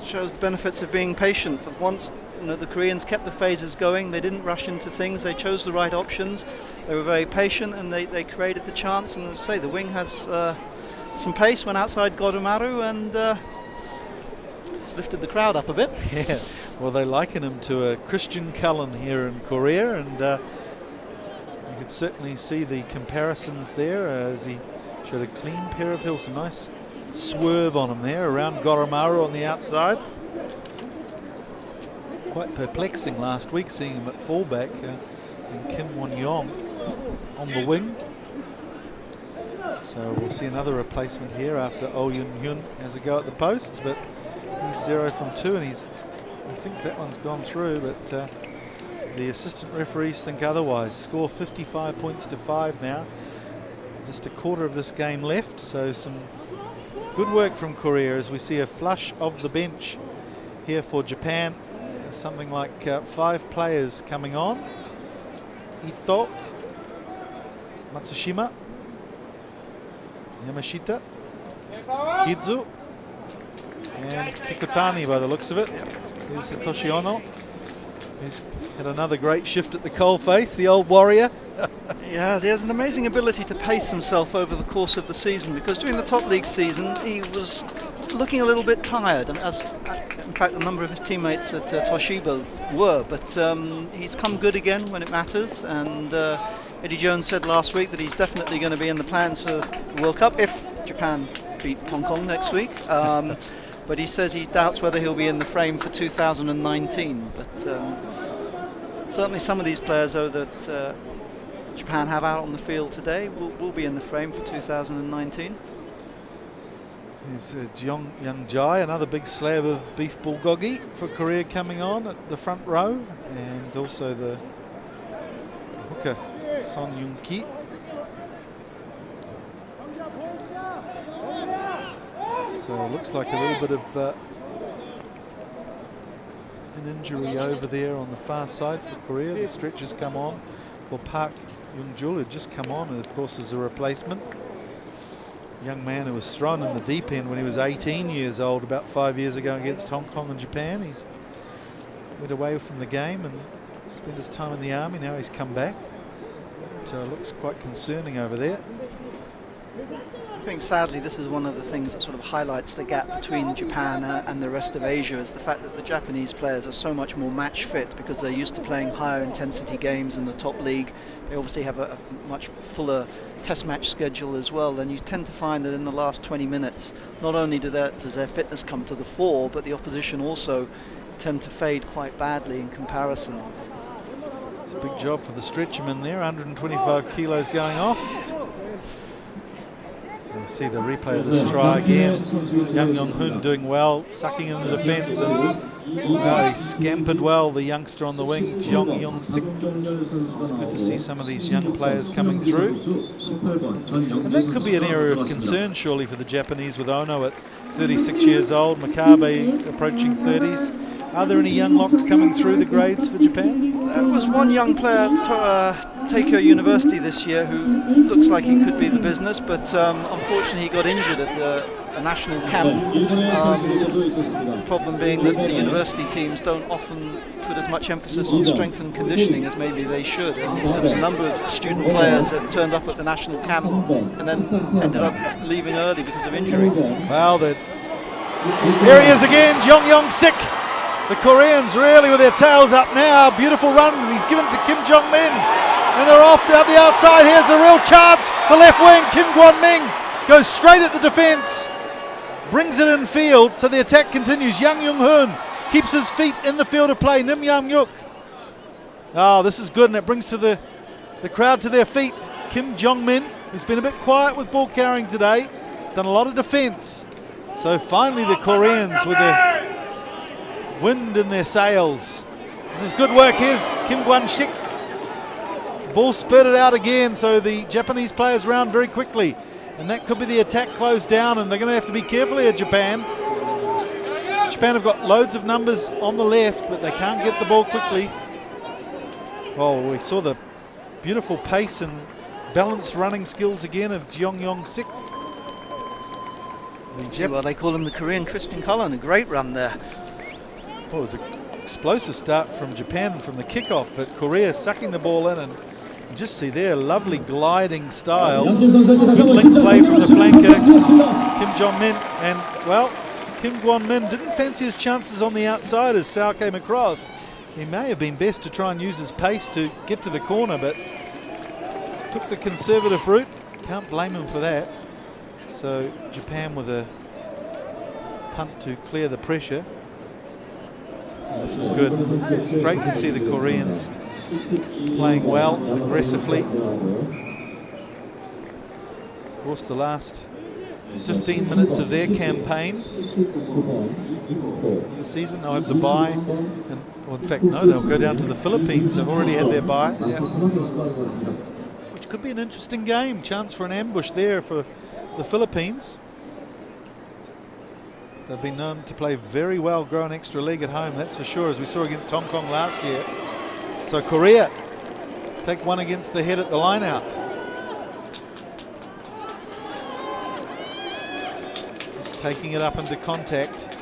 Shows the benefits of being patient. For once, the Koreans kept the phases going. They didn't rush into things. They chose the right options. They were very patient, and they created the chance. And as I say, the wing has some pace. Went outside Goromaru and lifted the crowd up a bit. Yeah, well, they liken him to a Christian Cullen here in Korea, and you could certainly see the comparisons there as he showed a clean pair of heels. A nice swerve on him there around Goromaru on the outside. Quite perplexing last week seeing him at fullback and Kim Won-yong on the wing. So we'll see another replacement here after Oh Yoon-hyun has a go at the posts, but he's 0 from 2 and he's he thinks that one's gone through, but the assistant referees think otherwise. Score 55 points to 5 now. Just a quarter of this game left, so some good work from Korea as we see a flush of the bench here for Japan. There's something like 5 players coming on. Ito, Matsushima, Yamashita, Kizu, and Kikutani by the looks of it. Here's Hitoshi Ono, who's had another great shift at the coalface, the old warrior. Yeah, he has an amazing ability to pace himself over the course of the season, because during the top league season he was looking a little bit tired, and as in fact a number of his teammates at Toshiba were, but he's come good again when it matters, and Eddie Jones said last week that he's definitely going to be in the plans for the World Cup if Japan beat Hong Kong next week. But he says he doubts whether he'll be in the frame for 2019. But certainly some of these players, though, that Japan have out on the field today will be in the frame for 2019. There's Jeong Young-jae, another big slab of beef bulgogi for Korea coming on at the front row, and also the hooker Son Yoon-ki. So it looks like a little bit of an injury over there on the far side for Korea. The stretch has come on for Park Young-jul, had just come on, and of course is a replacement. Young man who was thrown in the deep end when he was 18 years old about 5 years ago against Hong Kong and Japan. He's went away from the game and spent his time in the army. Now he's come back. It looks quite concerning over there. I think sadly this is one of the things that sort of highlights the gap between Japan and the rest of Asia, is the fact that the Japanese players are so much more match fit because they're used to playing higher intensity games in the top league. They obviously have a much fuller test match schedule as well, and you tend to find that in the last 20 minutes not only does their fitness come to the fore, but the opposition also tend to fade quite badly in comparison. It's a big job for the stretcherman there, 125 kilos going off. We'll see the replay of this try again. Young Yong-hoon doing well, sucking in the defence, and well, he scampered well, the youngster on the wing, Jeong Yong-sik. It's good to see some of these young players coming through. And that could be an area of concern surely for the Japanese, with Ono at 36 years old, Makabe approaching 30s. Are there any young locks coming through the grades for Japan? There was one young player, Takeo University this year, who looks like he could be the business, but unfortunately he got injured at a national camp. The problem being that the university teams don't often put as much emphasis on strength and conditioning as maybe they should. And there was a number of student players that turned up at the national camp and then ended up leaving early because of injury. Well, here he is again, Jeong Yong-sik. The Koreans really with their tails up now. Beautiful run, and he's given it to Kim Jong-min. And they're off to the outside. Here's a real chance. The left wing, Kim Kwon-ming, goes straight at the defence. Brings it in field, so the attack continues. Young Yong-hoon keeps his feet in the field of play. Nim Yam-yuk. Oh, this is good, and it brings to the crowd to their feet. Kim Jong-min, who's been a bit quiet with ball carrying today, done a lot of defence. So finally the Koreans with their wind in their sails. This is good work. Here's Kim Kwon-sik. Ball spurted out again, so the Japanese players round very quickly, and that could be the attack closed down, and they're going to have to be careful here, Japan. Japan have got loads of numbers on the left, but they can't get the ball quickly. Oh, we saw the beautiful pace and balanced running skills again of Jeong Yong-sik. Well, they call him the Korean Christian Cullen. A great run there. Well, it was an explosive start from Japan from the kickoff, but Korea sucking the ball in, and you just see there, lovely gliding style. Good link play from the flanker, Kim Jong-min, and well, Kim Kwon-min didn't fancy his chances on the outside as Sao came across. He may have been best to try and use his pace to get to the corner, but took the conservative route. Can't blame him for that. So Japan with a punt to clear the pressure. This is good. It's great to see the Koreans playing well, aggressively. Of course, the last 15 minutes of their campaign this season. They'll have the bye, and well, in fact, no, they'll go down to the Philippines. They've already had their bye, which could be an interesting game. Chance for an ambush there for the Philippines. They've been known to play very well, grow an extra leg at home, that's for sure, as we saw against Hong Kong last year. So Korea take one against the head at the line out. Just taking it up into contact.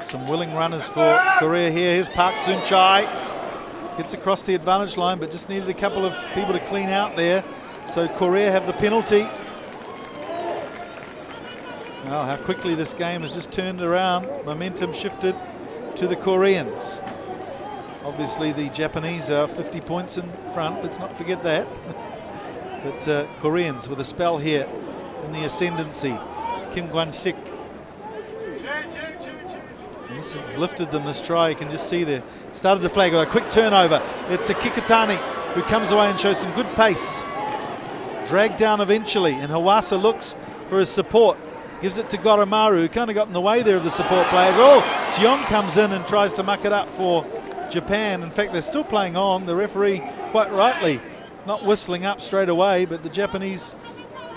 Some willing runners for Korea here. Here's Park Soon-chai. Gets across the advantage line, but just needed a couple of people to clean out there. So Korea have the penalty. Oh, how quickly this game has just turned around. Momentum shifted to the Koreans. Obviously the Japanese are 50 points in front, let's not forget that. But Koreans with a spell here in the ascendancy. Kim Gwon-sik. This has lifted them, this try, you can just see there. Started to flag with a quick turnover. It's a Kikutani who comes away and shows some good pace. Dragged down eventually, and Hawasa looks for his support. Gives it to Goromaru, who kind of got in the way there of the support players. Oh, Jeong comes in and tries to muck it up for Japan. In fact, they're still playing on. The referee, quite rightly, not whistling up straight away, but the Japanese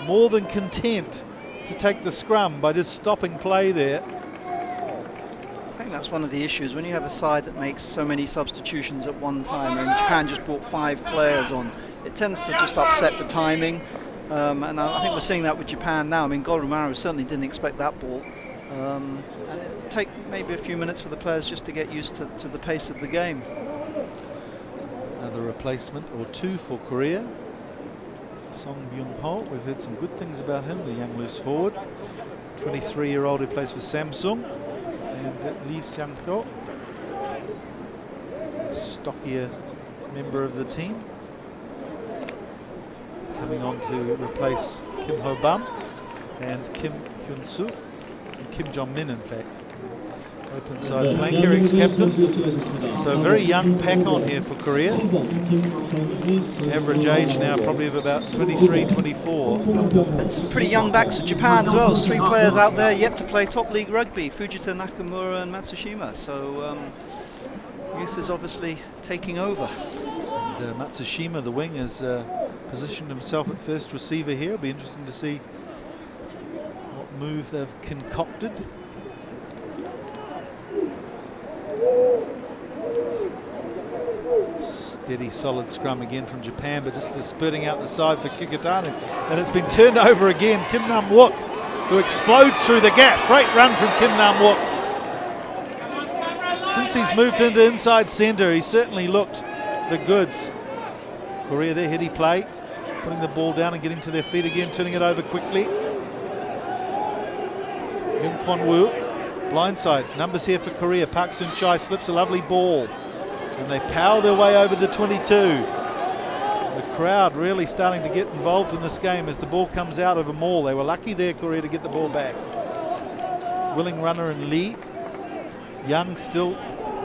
more than content to take the scrum by just stopping play there. I think that's one of the issues when you have a side that makes so many substitutions at one time, and Japan just brought 5 players on. It tends to just upset the timing, and I think we're seeing that with Japan now. I mean, Goromaru certainly didn't expect that ball. And it'll take maybe a few minutes for the players just to get used to the pace of the game. Another replacement or 2 for Korea. Song Byung-ho, we've heard some good things about him, the young loose forward. 23-year-old who plays for Samsung. And Lee Sang-hyo, stockier member of the team, coming on to replace Kim Ho-bam and Kim Hyun-soo, and Kim Jong-min in fact. Open side flanker, ex-captain. So a very young pack on here for Korea. Average age now probably of about 23, 24. And some pretty young backs of Japan as well. There's 3 players out there yet to play top league rugby, Fujita, Nakamura and Matsushima. So youth is obviously taking over. And Matsushima, the wing, has positioned himself at first receiver here. It'll be interesting to see what move they've concocted. Steady, solid scrum again from Japan, but just spurting out the side for Kikutani. And it's been turned over again. Kim Nam-wook, who explodes through the gap. Great run from Kim Nam-wook. Since he's moved into inside centre, he certainly looked the goods. Korea there, heady play, putting the ball down and getting to their feet again, turning it over quickly. Yoon Kwon-woo, blindside, numbers here for Korea. Park Soon-chai slips a lovely ball. And they power their way over the 22. The crowd really starting to get involved in this game as the ball comes out of them all. They were lucky there, Korea, to get the ball back. Willing runner and Lee. Young still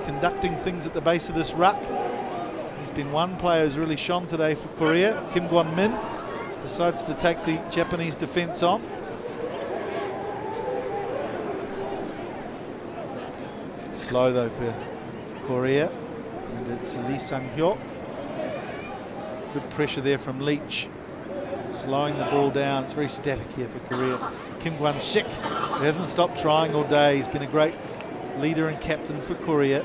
conducting things at the base of this ruck. There's been one player who's really shone today for Korea. Kim Gwon-min decides to take the Japanese defence on. Slow though for Korea. And it's Lee Sang-hyo. Good pressure there from Leach. Slowing the ball down. It's very static here for Korea. Kim Gwon-sik, who hasn't stopped trying all day. He's been a great leader and captain for Korea.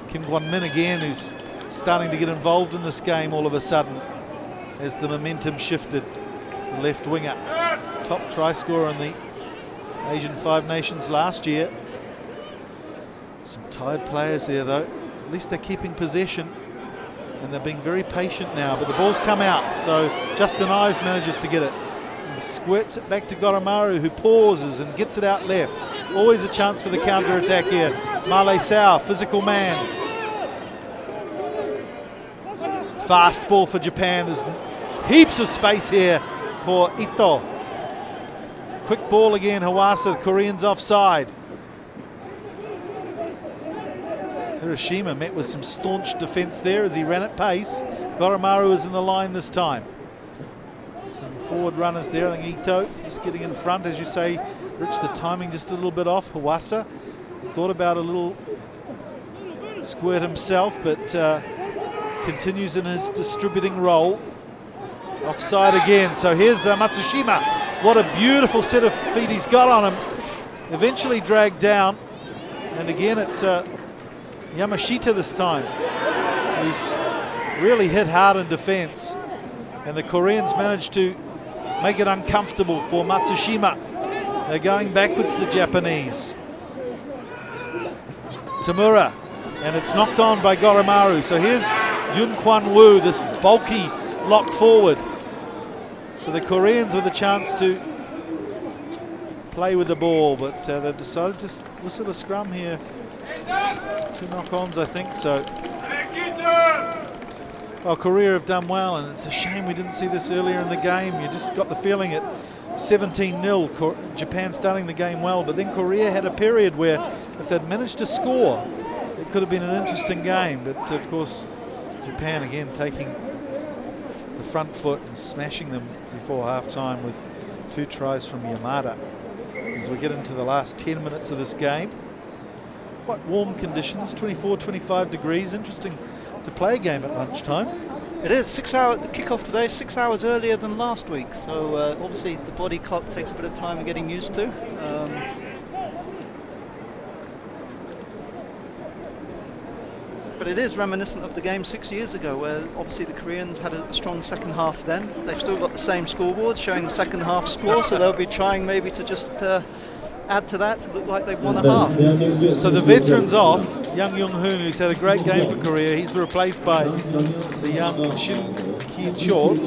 Kim Gwon-min again, who's starting to get involved in this game all of a sudden as the momentum shifted. The left winger, top try scorer in the Asian 5 Nations last year. Some tired players there though. At least they're keeping possession and they're being very patient now, but the ball's come out, so Justin Ives manages to get it. He squirts it back to Goromaru, who pauses and gets it out left. Always a chance for the counter-attack here. Male Sao, physical man. Fast ball for Japan. There's heaps of space here for Ito. Quick ball again, Hawasa, the Koreans offside. Hiroshima met with some staunch defence there as he ran at pace. Goromaru is in the line this time. Some forward runners there. I think Ito just getting in front, as you say. Rich, the timing just a little bit off. Hawassa thought about a little squirt himself, but continues in his distributing role. Offside again. So here's Matsushima. What a beautiful set of feet he's got on him. Eventually dragged down. And again, it's Yamashita this time. He's really hit hard in defense. And the Koreans managed to make it uncomfortable for Matsushima. They're going backwards, the Japanese. Tamura. And it's knocked on by Goromaru. So here's Yun Kwan Woo, this bulky lock forward. So the Koreans with a chance to play with the ball, but they've decided to whistle a scrum here. 2 knock-ons, I think so. Well, Korea have done well, and it's a shame we didn't see this earlier in the game. You just got the feeling at 17-0, Japan starting the game well, but then Korea had a period where if they'd managed to score, it could have been an interesting game. But of course, Japan again taking the front foot and smashing them before half-time with 2 tries from Yamada. As we get into the last 10 minutes of this game, quite warm conditions, 24, 25 degrees. Interesting to play a game at lunchtime. It is 6 hour. The kickoff today, 6 hours earlier than last week. So obviously the body clock takes a bit of time getting used to. But it is reminiscent of the game 6 years ago, where obviously the Koreans had a strong second half then. They've still got the same scoreboard showing the second half score, so they'll be trying maybe to just add to that to look like they've won a half. So the veteran's off. Young Jung-hoon, who's had a great game for Korea, he's replaced by the young Shin Ki-chol,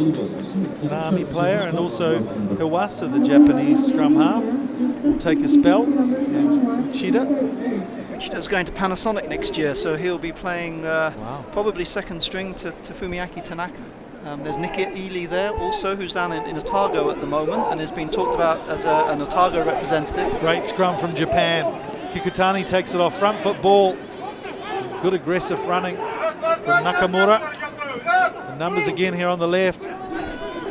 an Army player, and also Hawassa, the Japanese scrum half, will take a spell. And Uchida. Uchida's going to Panasonic next year, so he'll be playing probably second string to Fumiaki Tanaka. There's Nicky Ely there also, who's down in Otago at the moment and has been talked about as an Otago representative. Great scrum from Japan. Kikutani takes it off, front foot ball. Good aggressive running from Nakamura. The numbers again here on the left.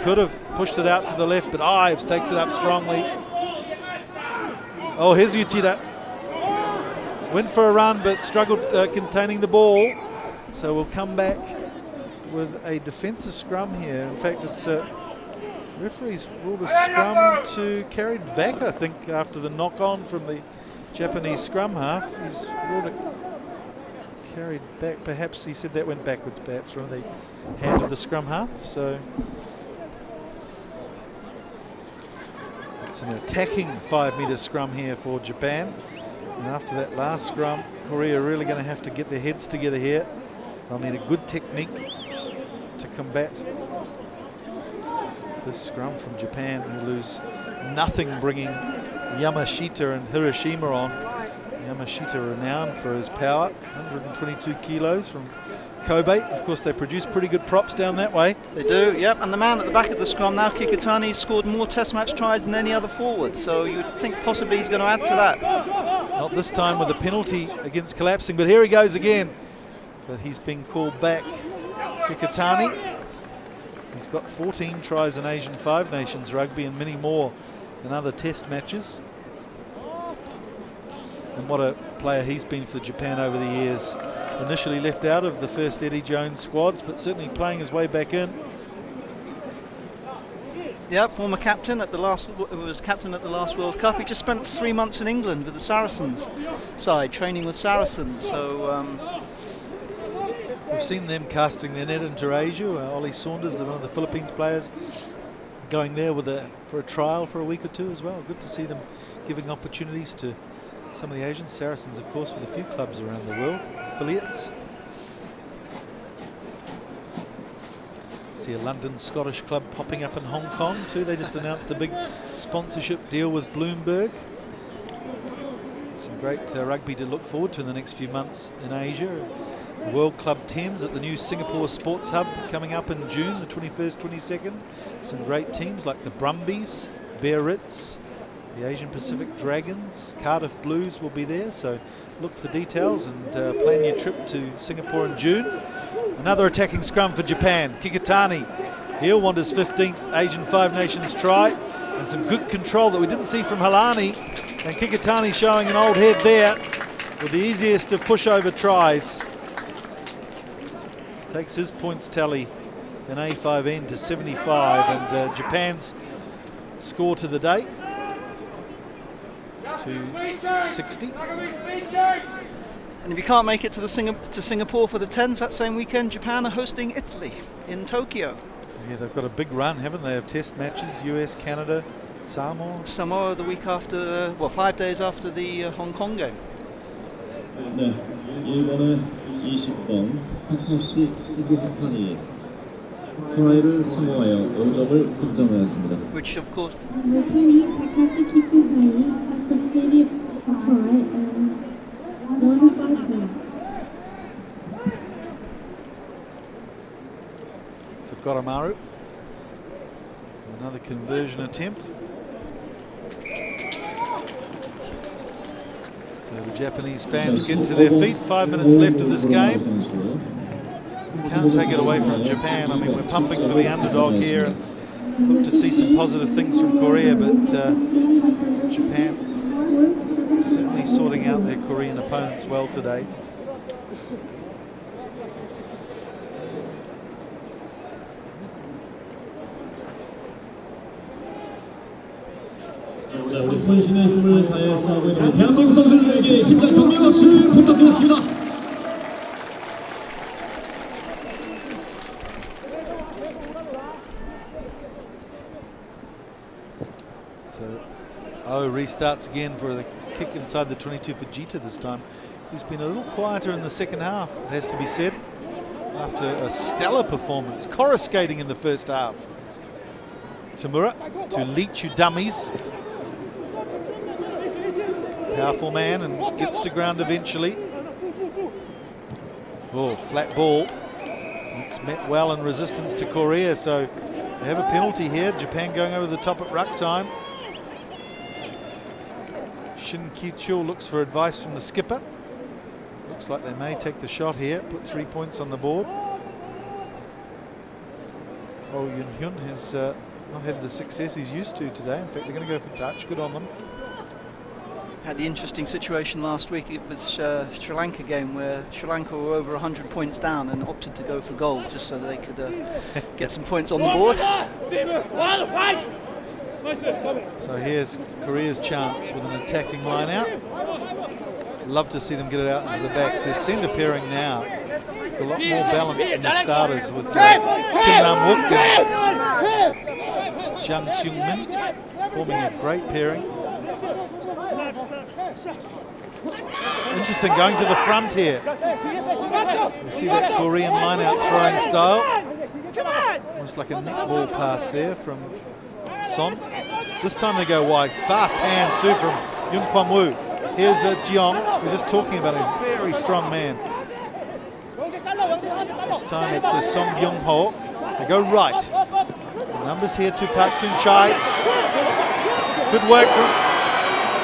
Could have pushed it out to the left, but Ives takes it up strongly. Oh, here's Uchida. Went for a run, but struggled containing the ball. So we'll come back with a defensive scrum here. In fact, it's referees ruled a scrum to carried back, I think, after the knock-on from the Japanese scrum half. He's ruled it carried back. Perhaps he said that went backwards, perhaps, from the hand of the scrum half. So it's an attacking 5-metre scrum here for Japan. And after that last scrum, Korea are really going to have to get their heads together here. They'll need a good technique to combat this scrum from Japan, who lose nothing, bringing Yamashita and Hiroshima on. Yamashita renowned for his power, 122 kilos from Kobe. Of course, they produce pretty good props down that way. They do, yep. And the man at the back of the scrum now, Kikutani, scored more test match tries than any other forward. So you'd think possibly he's going to add to that. Not this time with a penalty against collapsing, but here he goes again. But he's been called back. Kikutani. He's got 14 tries in Asian 5 Nations rugby and many more in other test matches. And what a player he's been for Japan over the years. Initially left out of the first Eddie Jones squads, but certainly playing his way back in. Yeah, former captain at the last World Cup. He just spent 3 months in England with the Saracens side, training with Saracens. So we've seen them casting their net into Asia. Ollie Saunders, one of the Philippines players, going there for a trial for a week or two as well. Good to see them giving opportunities to some of the Asian Saracens, of course, with a few clubs around the world, affiliates. See a London Scottish club popping up in Hong Kong too. They just announced a big sponsorship deal with Bloomberg. Some great rugby to look forward to in the next few months in Asia. World Club 10s at the new Singapore Sports Hub coming up in June, the 21st, 22nd. Some great teams like the Brumbies, Biarritz, the Asian Pacific Dragons, Cardiff Blues will be there. So look for details and plan your trip to Singapore in June. Another attacking scrum for Japan. Kikutani He'll want his 15th Asian Five Nations try, and some good control that we didn't see from Halani. And Kikitani showing an old head there with the easiest of pushover tries. Takes his points tally in A5N to 75, and Japan's score to the day to 60. And if you can't make it to Singapore for the 10s that same weekend, Japan are hosting Italy in Tokyo. Yeah, they've got a big run, haven't they, of test matches? US, Canada, Samoa. Samoa the week after, 5 days after the Hong Kong game. 네, 일본의 20번 타쿠시 히구타니 트라이를 성공하여 5점을 득점하였습니다. Which of course Rupani Takashi Kikutani has succeeded a try and won 5 points. So Goromaru, another conversion attempt. So the Japanese fans get to their feet. 5 minutes left of this game. Can't take it away from Japan. I mean, we're pumping for the underdog here and hope to see some positive things from Korea, but Japan certainly sorting out their Korean opponents well today. 우리 혼신의 힘을 다해 싸우고 있는 대한민국 선수들에게 힘찬 격려 박수 부탁드리겠습니다. So restarts again for the kick inside the 22 for Jita this time. He's been a little quieter in the second half, it has to be said, after a stellar performance, coruscating in the first half. Tamura to Leach, dummies. Powerful man and gets to ground eventually. Oh, flat ball. It's met well in resistance to Korea, so they have a penalty here. Japan going over the top at ruck time. Shin Ki-chul looks for advice from the skipper. Looks like they may take the shot here, put 3 points on the board. Oh, Yun-hyun has not had the success he's used to today. In fact, they're going to go for touch. Good on them. had the interesting situation last week with Sri Lanka game where Sri Lanka were over 100 points down and opted to go for goal just so they could get some points on the board. So here's Korea's chance with an attacking line out. Love to see them get it out into the backs. They're centre pairing now. A lot more balance than the starters with Kim Nam-wook and Jang Seung-min forming a great pairing. Interesting, going to the front here. We see that Korean line-out throwing style. Almost like a netball pass there from Son. This time they go wide. Fast hands too from Yoon Kwon-woo. Here's Jeong. We're just talking about a very strong man. This time it's Song Byung-ho. They go right. The numbers here to Park Soon-chai. Good work from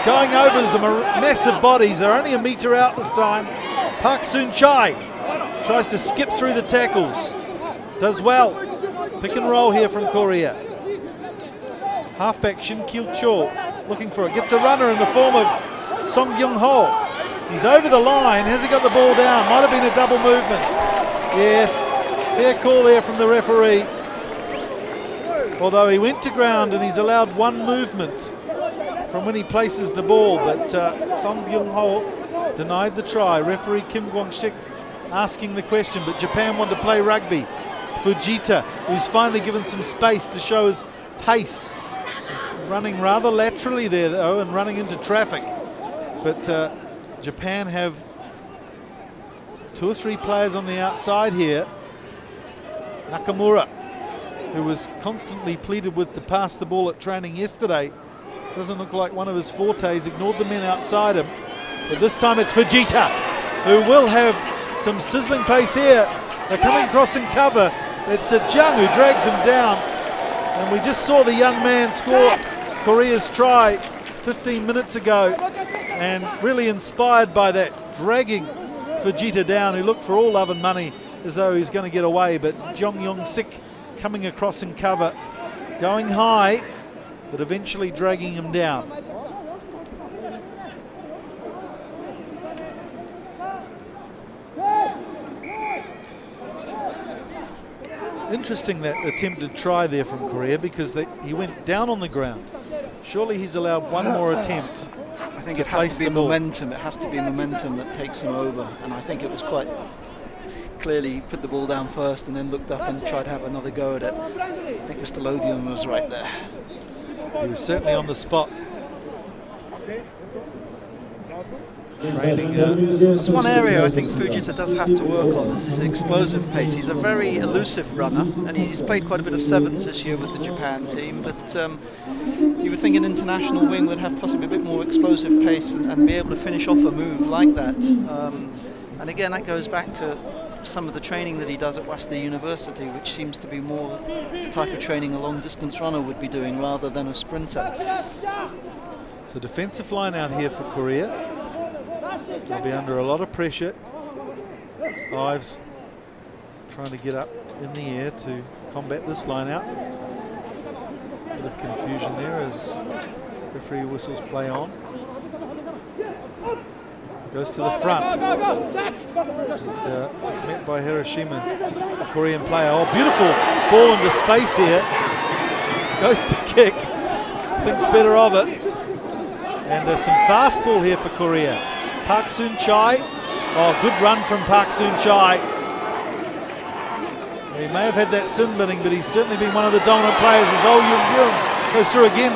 going over some massive bodies. They're only a metre out this time. Park Soon-chai tries to skip through the tackles. Does well. Pick and roll here from Korea. Halfback Shin Kil-chul looking for it. Gets a runner in the form of Song Byung-ho. He's over the line. Has he got the ball down? Might have been a double movement. Yes, fair call there from the referee. Although he went to ground and he's allowed one movement from when he places the ball, but Song Byung-ho denied the try. Referee Kim Kwong-sik asking the question, but Japan want to play rugby. Fujita, who's finally given some space to show his pace. Running rather laterally there though and running into traffic. But Japan have 2 or 3 players on the outside here. Nakamura, who was constantly pleaded with to pass the ball at training yesterday, doesn't look like one of his fortes, ignored the men outside him. But this time it's Fujita, who will have some sizzling pace here. They're coming across in cover. It's Jung who drags him down. And we just saw the young man score Korea's try 15 minutes ago. And really inspired by that, dragging Fujita down, who looked for all love and money as though he's going to get away. But Jong Yong-sik coming across in cover, going high, but eventually dragging him down. Interesting that attempted try there from Korea, because he went down on the ground. Surely he's allowed one more attempt. I think it has to be momentum. It has to be momentum that takes him over, and I think it was quite clearly he put the ball down first and then looked up and tried to have another go at it. I think Mr. Lothian was right there. He was certainly on the spot. Training. That's one area I think Fujita does have to work on, is his explosive pace. He's a very elusive runner, and he's played quite a bit of sevens this year with the Japan team, but you would think an international wing would have possibly a bit more explosive pace and be able to finish off a move like that. And again, that goes back to some of the training that he does at Waseda University, which seems to be more the type of training a long distance runner would be doing rather than a sprinter. So defensive line out here for Korea. They'll be under a lot of pressure. Ives trying to get up in the air to combat this line out. Bit of confusion there as referee whistles play on. Goes to the front. It's met by Hiroshima, the Korean player. Oh, beautiful ball into space here. Goes to kick. Thinks better of it. And some fast ball here for Korea. Park Soon-chai. Oh, good run from Park Soon-chai. He may have had that sin binning, but he's certainly been one of the dominant players as Oh Young goes through again.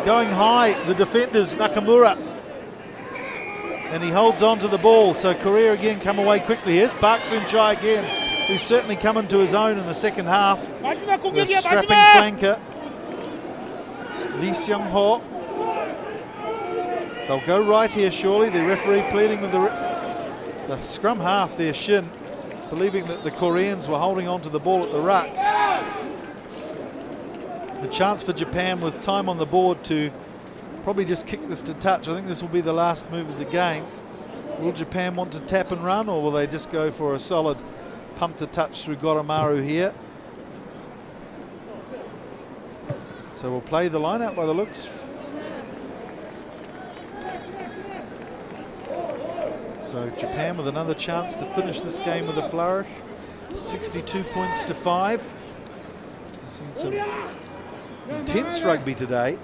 Going high, the defenders, Nakamura. And he holds on to the ball, so Korea again come away quickly. Here's Park Soon-chai again, who's certainly come into his own in the second half. The strapping flanker. Lee Seung-ho. They'll go right here surely. The referee pleading with the scrum half there, Shin, believing that the Koreans were holding on to the ball at the ruck. The chance for Japan with time on the board to probably just kick this to touch. I think this will be the last move of the game. Will Japan want to tap and run, or will they just go for a solid pump to touch through Goromaru here? So we'll play the line out by the looks. So Japan with another chance to finish this game with a flourish. 62 points to 5. We've seen some intense rugby today.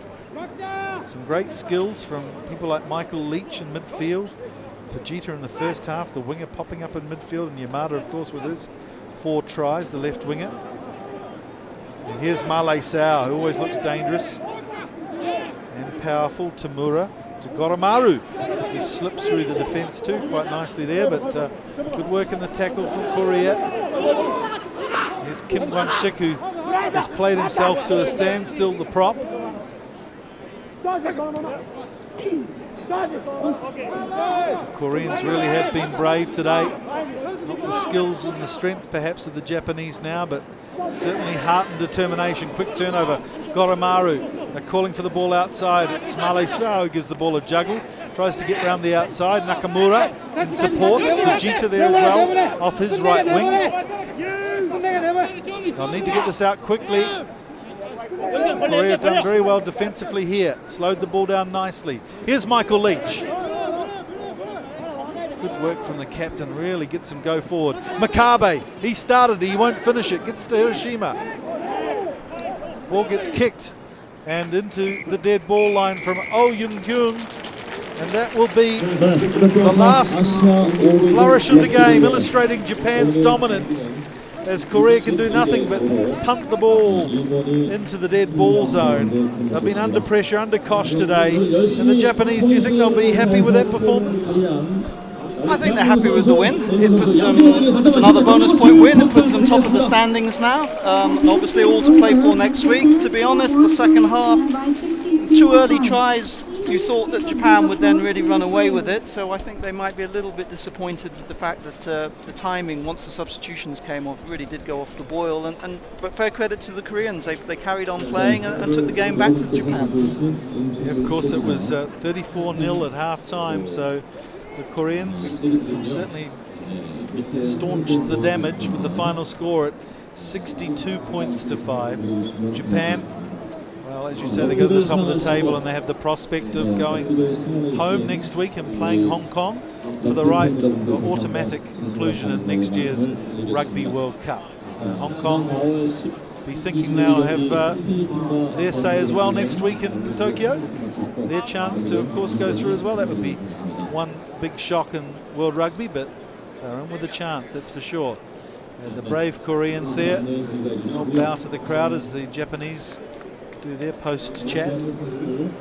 Some great skills from people like Michael Leach in midfield. Fujita in the first half, the winger popping up in midfield, and Yamada, of course, with his 4 tries, the left winger. And here's Male Sao, who always looks dangerous and powerful. Tamura to Goromaru, who slips through the defence too quite nicely there, but good work in the tackle from Korea. Here's Kim Gwon-sik, who has played himself to a standstill, the prop. The Koreans really have been brave today. Not the skills and the strength perhaps of the Japanese now, but certainly heart and determination. Quick turnover. Goromaru, they're calling for the ball outside. It's Male Sao who gives the ball a juggle. Tries to get round the outside. Nakamura in support. Fujita there as well, off his right wing. They'll need to get this out quickly. Korea have done very well defensively here. Slowed the ball down nicely. Here's Michael Leach. Good work from the captain, really gets him go forward. Makabe, he started, he won't finish it. Gets to Hiroshima. Ball gets kicked and into the dead ball line from Oh Young-kyung. And that will be the last flourish of the game, illustrating Japan's dominance, as Korea can do nothing but punt the ball into the dead ball zone. They've been under pressure, under cosh today. And the Japanese, do you think they'll be happy with that performance? I think they're happy with the win. It puts them, it's another bonus point win. It puts them top of the standings now. Obviously all to play for next week. To be honest, the second half, 2 early tries, you thought that Japan would then really run away with it, so I think they might be a little bit disappointed with the fact that the timing, once the substitutions came off, really did go off the boil. But fair credit to the Koreans, they carried on playing and took the game back to Japan. Yeah, of course, it was 34-0 at half-time, so the Koreans certainly staunched the damage with the final score at 62 points to 5. Japan, well, as you say, they go to the top of the table and they have the prospect of going home next week and playing Hong Kong for the right automatic inclusion in next year's Rugby World Cup. So Hong Kong will be thinking now have their say as well next week in Tokyo. Their chance to, of course, go through as well. That would be one big shock in World Rugby, but they're in with a chance, that's for sure. And the brave Koreans there, they'll bow to the crowd as the Japanese do their post-chat. And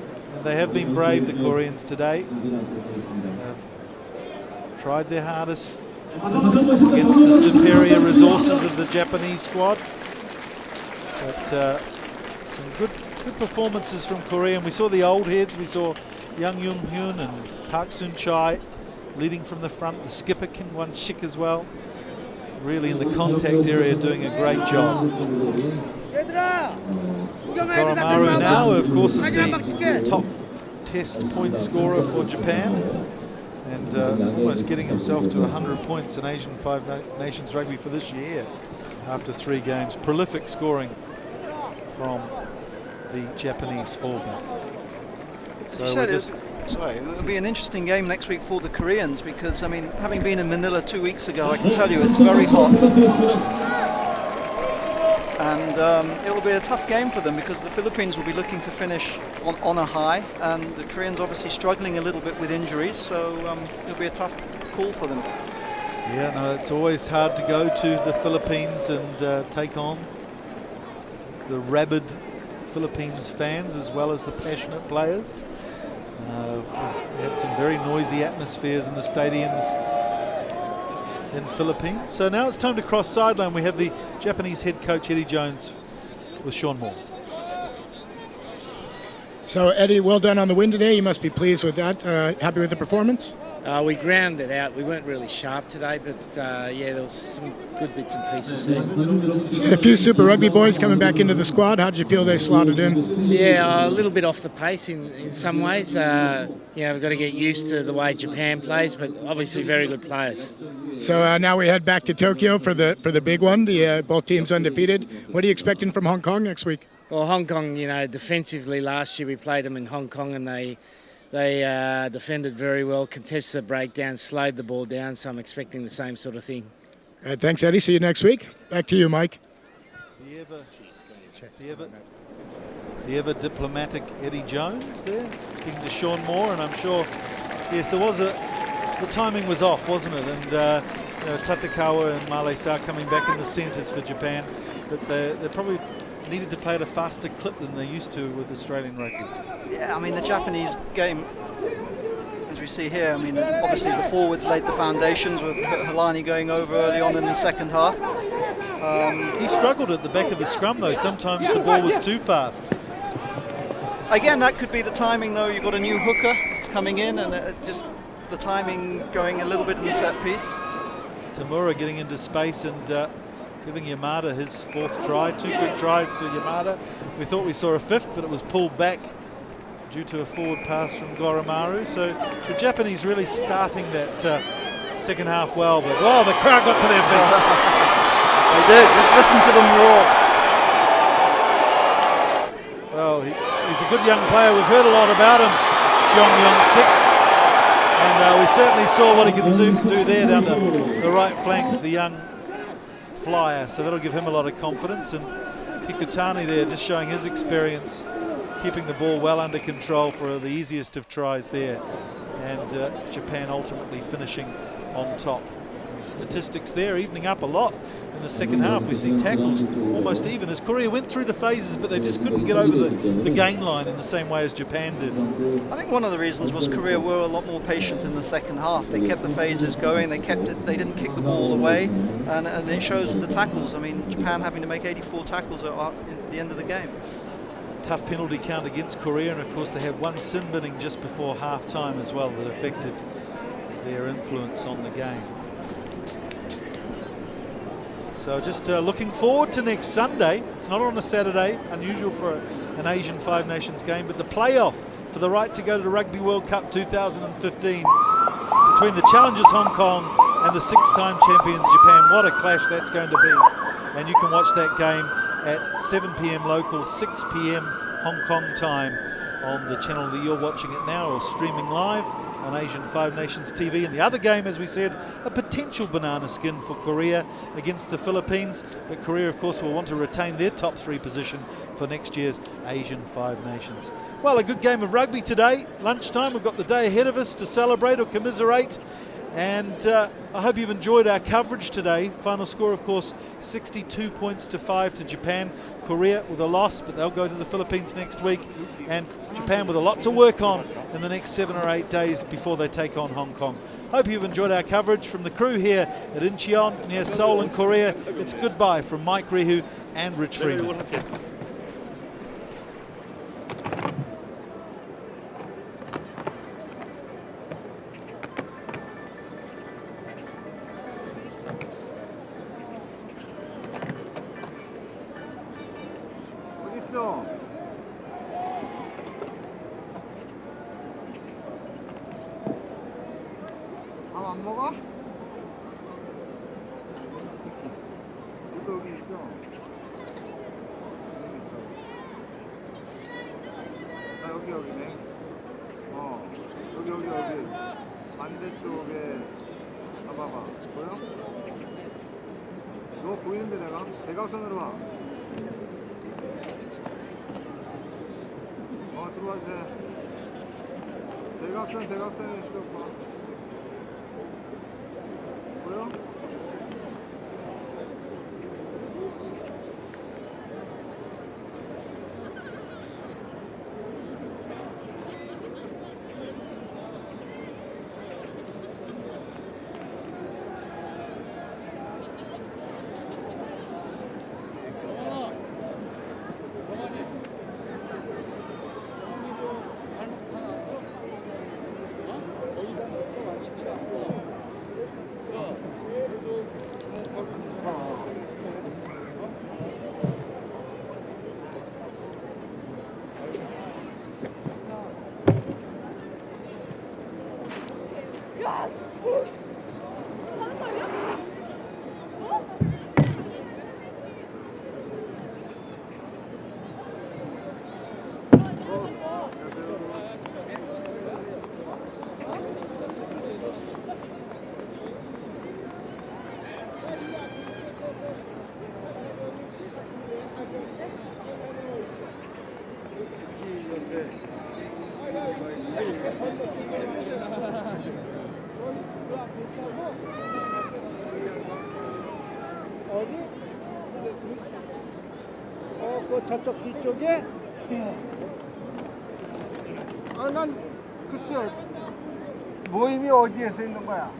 they have been brave, the Koreans, today. They've tried their hardest against the superior resources of the Japanese squad. But some good performances from Korea. And we saw the old heads. We saw Young Yoon Hyun and Park Soon Chai leading from the front. The skipper Kim Won Sik as well. Really in the contact area doing a great job. So Goromaru now, of course, is the top test point scorer for Japan. And almost getting himself to 100 points in Asian Five Nations Rugby for this year after 3 games. Prolific scoring from the Japanese fullback. So it'll be an interesting game next week for the Koreans because, I mean, having been in Manila 2 weeks ago, I can tell you it's very hot. And it will be a tough game for them because the Philippines will be looking to finish on a high, and the Koreans obviously struggling a little bit with injuries, so it'll be a tough call for them. Yeah, no, it's always hard to go to the Philippines and take on the rabid Philippines fans as well as the passionate players. We had some very noisy atmospheres in the stadiums in Philippines. So now it's time to cross sideline. We have the Japanese head coach Eddie Jones with Sean Moore. So Eddie, well done on the win today. You must be pleased with that. Happy with the performance? We ground it out. We weren't really sharp today, but yeah, there was some good bits and pieces there. So you had a few Super Rugby boys coming back into the squad. How did you feel they slotted in? Yeah, a little bit off the pace in some ways. You know, we've got to get used to the way Japan plays, but obviously very good players. So now we head back to Tokyo for the big one. Both teams undefeated. What are you expecting from Hong Kong next week? Well, Hong Kong, you know, defensively last year we played them in Hong Kong and they defended very well, contested the breakdown, slowed the ball down, so I'm expecting the same sort of thing. All right, thanks, Eddie. See you next week. Back to you, Mike. The ever diplomatic Eddie Jones there, speaking to Sean Moore, and I'm sure, yes, the timing was off, wasn't it? And you know, Tatekawa and Male Sa coming back in the centres for Japan, but they probably needed to play at a faster clip than they used to with Australian rugby. Yeah, I mean, the Japanese game, as we see here, I mean, obviously the forwards laid the foundations with Helani going over early on in the second half. He struggled at the back of the scrum, though. Sometimes the ball was too fast. Again, that could be the timing, though. You've got a new hooker that's coming in, and just the timing going a little bit in the set piece. Tamura getting into space and giving Yamada his 4th try. 2 quick tries to Yamada. We thought we saw a 5th, but it was pulled back due to a forward pass from Goromaru. So the Japanese really starting that second half well, but well, the crowd got to their feet. They did. Just listen to them roar. Well, he's a good young player. We've heard a lot about him, Cheong Yong Sik, and we certainly saw what he can do there down the right flank, the young flyer. So that'll give him a lot of confidence. And Kikutani there just showing his experience, keeping the ball well under control for the easiest of tries there, and Japan ultimately finishing on top. The statistics there evening up a lot in the second half. We see tackles almost even as Korea went through the phases, but they just couldn't get over the gain line in the same way as Japan did. I think one of the reasons was Korea were a lot more patient in the second half. They kept the phases going, they didn't kick the ball away, and it shows with the tackles. I mean, Japan having to make 84 tackles at the end of the game. Tough penalty count against Korea, and of course they had one sin binning just before half time as well that affected their influence on the game. So just looking forward to next Sunday. It's not on a Saturday, unusual for an Asian Five Nations game, but the playoff for the right to go to the Rugby World Cup 2015 between the challengers Hong Kong and the 6-time champions Japan. What a clash that's going to be. and you can watch that game at 7 p.m. local, 6 p.m. Hong Kong time on the channel that you're watching it now, or streaming live on Asian Five Nations TV. And the other game, as we said, a potential banana skin for Korea against the Philippines, but Korea of course will want to retain their top 3 position for next year's Asian Five Nations. Well, a good game of rugby today. Lunchtime, we've got the day ahead of us to celebrate or commiserate, and I hope you've enjoyed our coverage today. Final score, of course, 62 points to 5 to Japan. Korea with a loss, but they'll go to the Philippines next week, and Japan with a lot to work on in the next 7 or 8 days before they take on Hong Kong. Hope you've enjoyed our coverage from the crew here at Incheon near Seoul in Korea. It's goodbye from Mike Rehu and Rich Freeman. 안 먹어? 여기 있어. 아, 여기네. 여기. 반대쪽에 봐봐. 보여? 너 보이는데 내가? 대각선으로 와. 들어와 이제. 대각선에 있어. 보여? 어디? 그 저쪽 뒤쪽에? 난 글쎄 모임이 어디에서 있는 거야?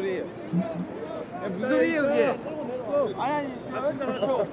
소리예요? 무슨 소리예요 그게? 아니 아니 저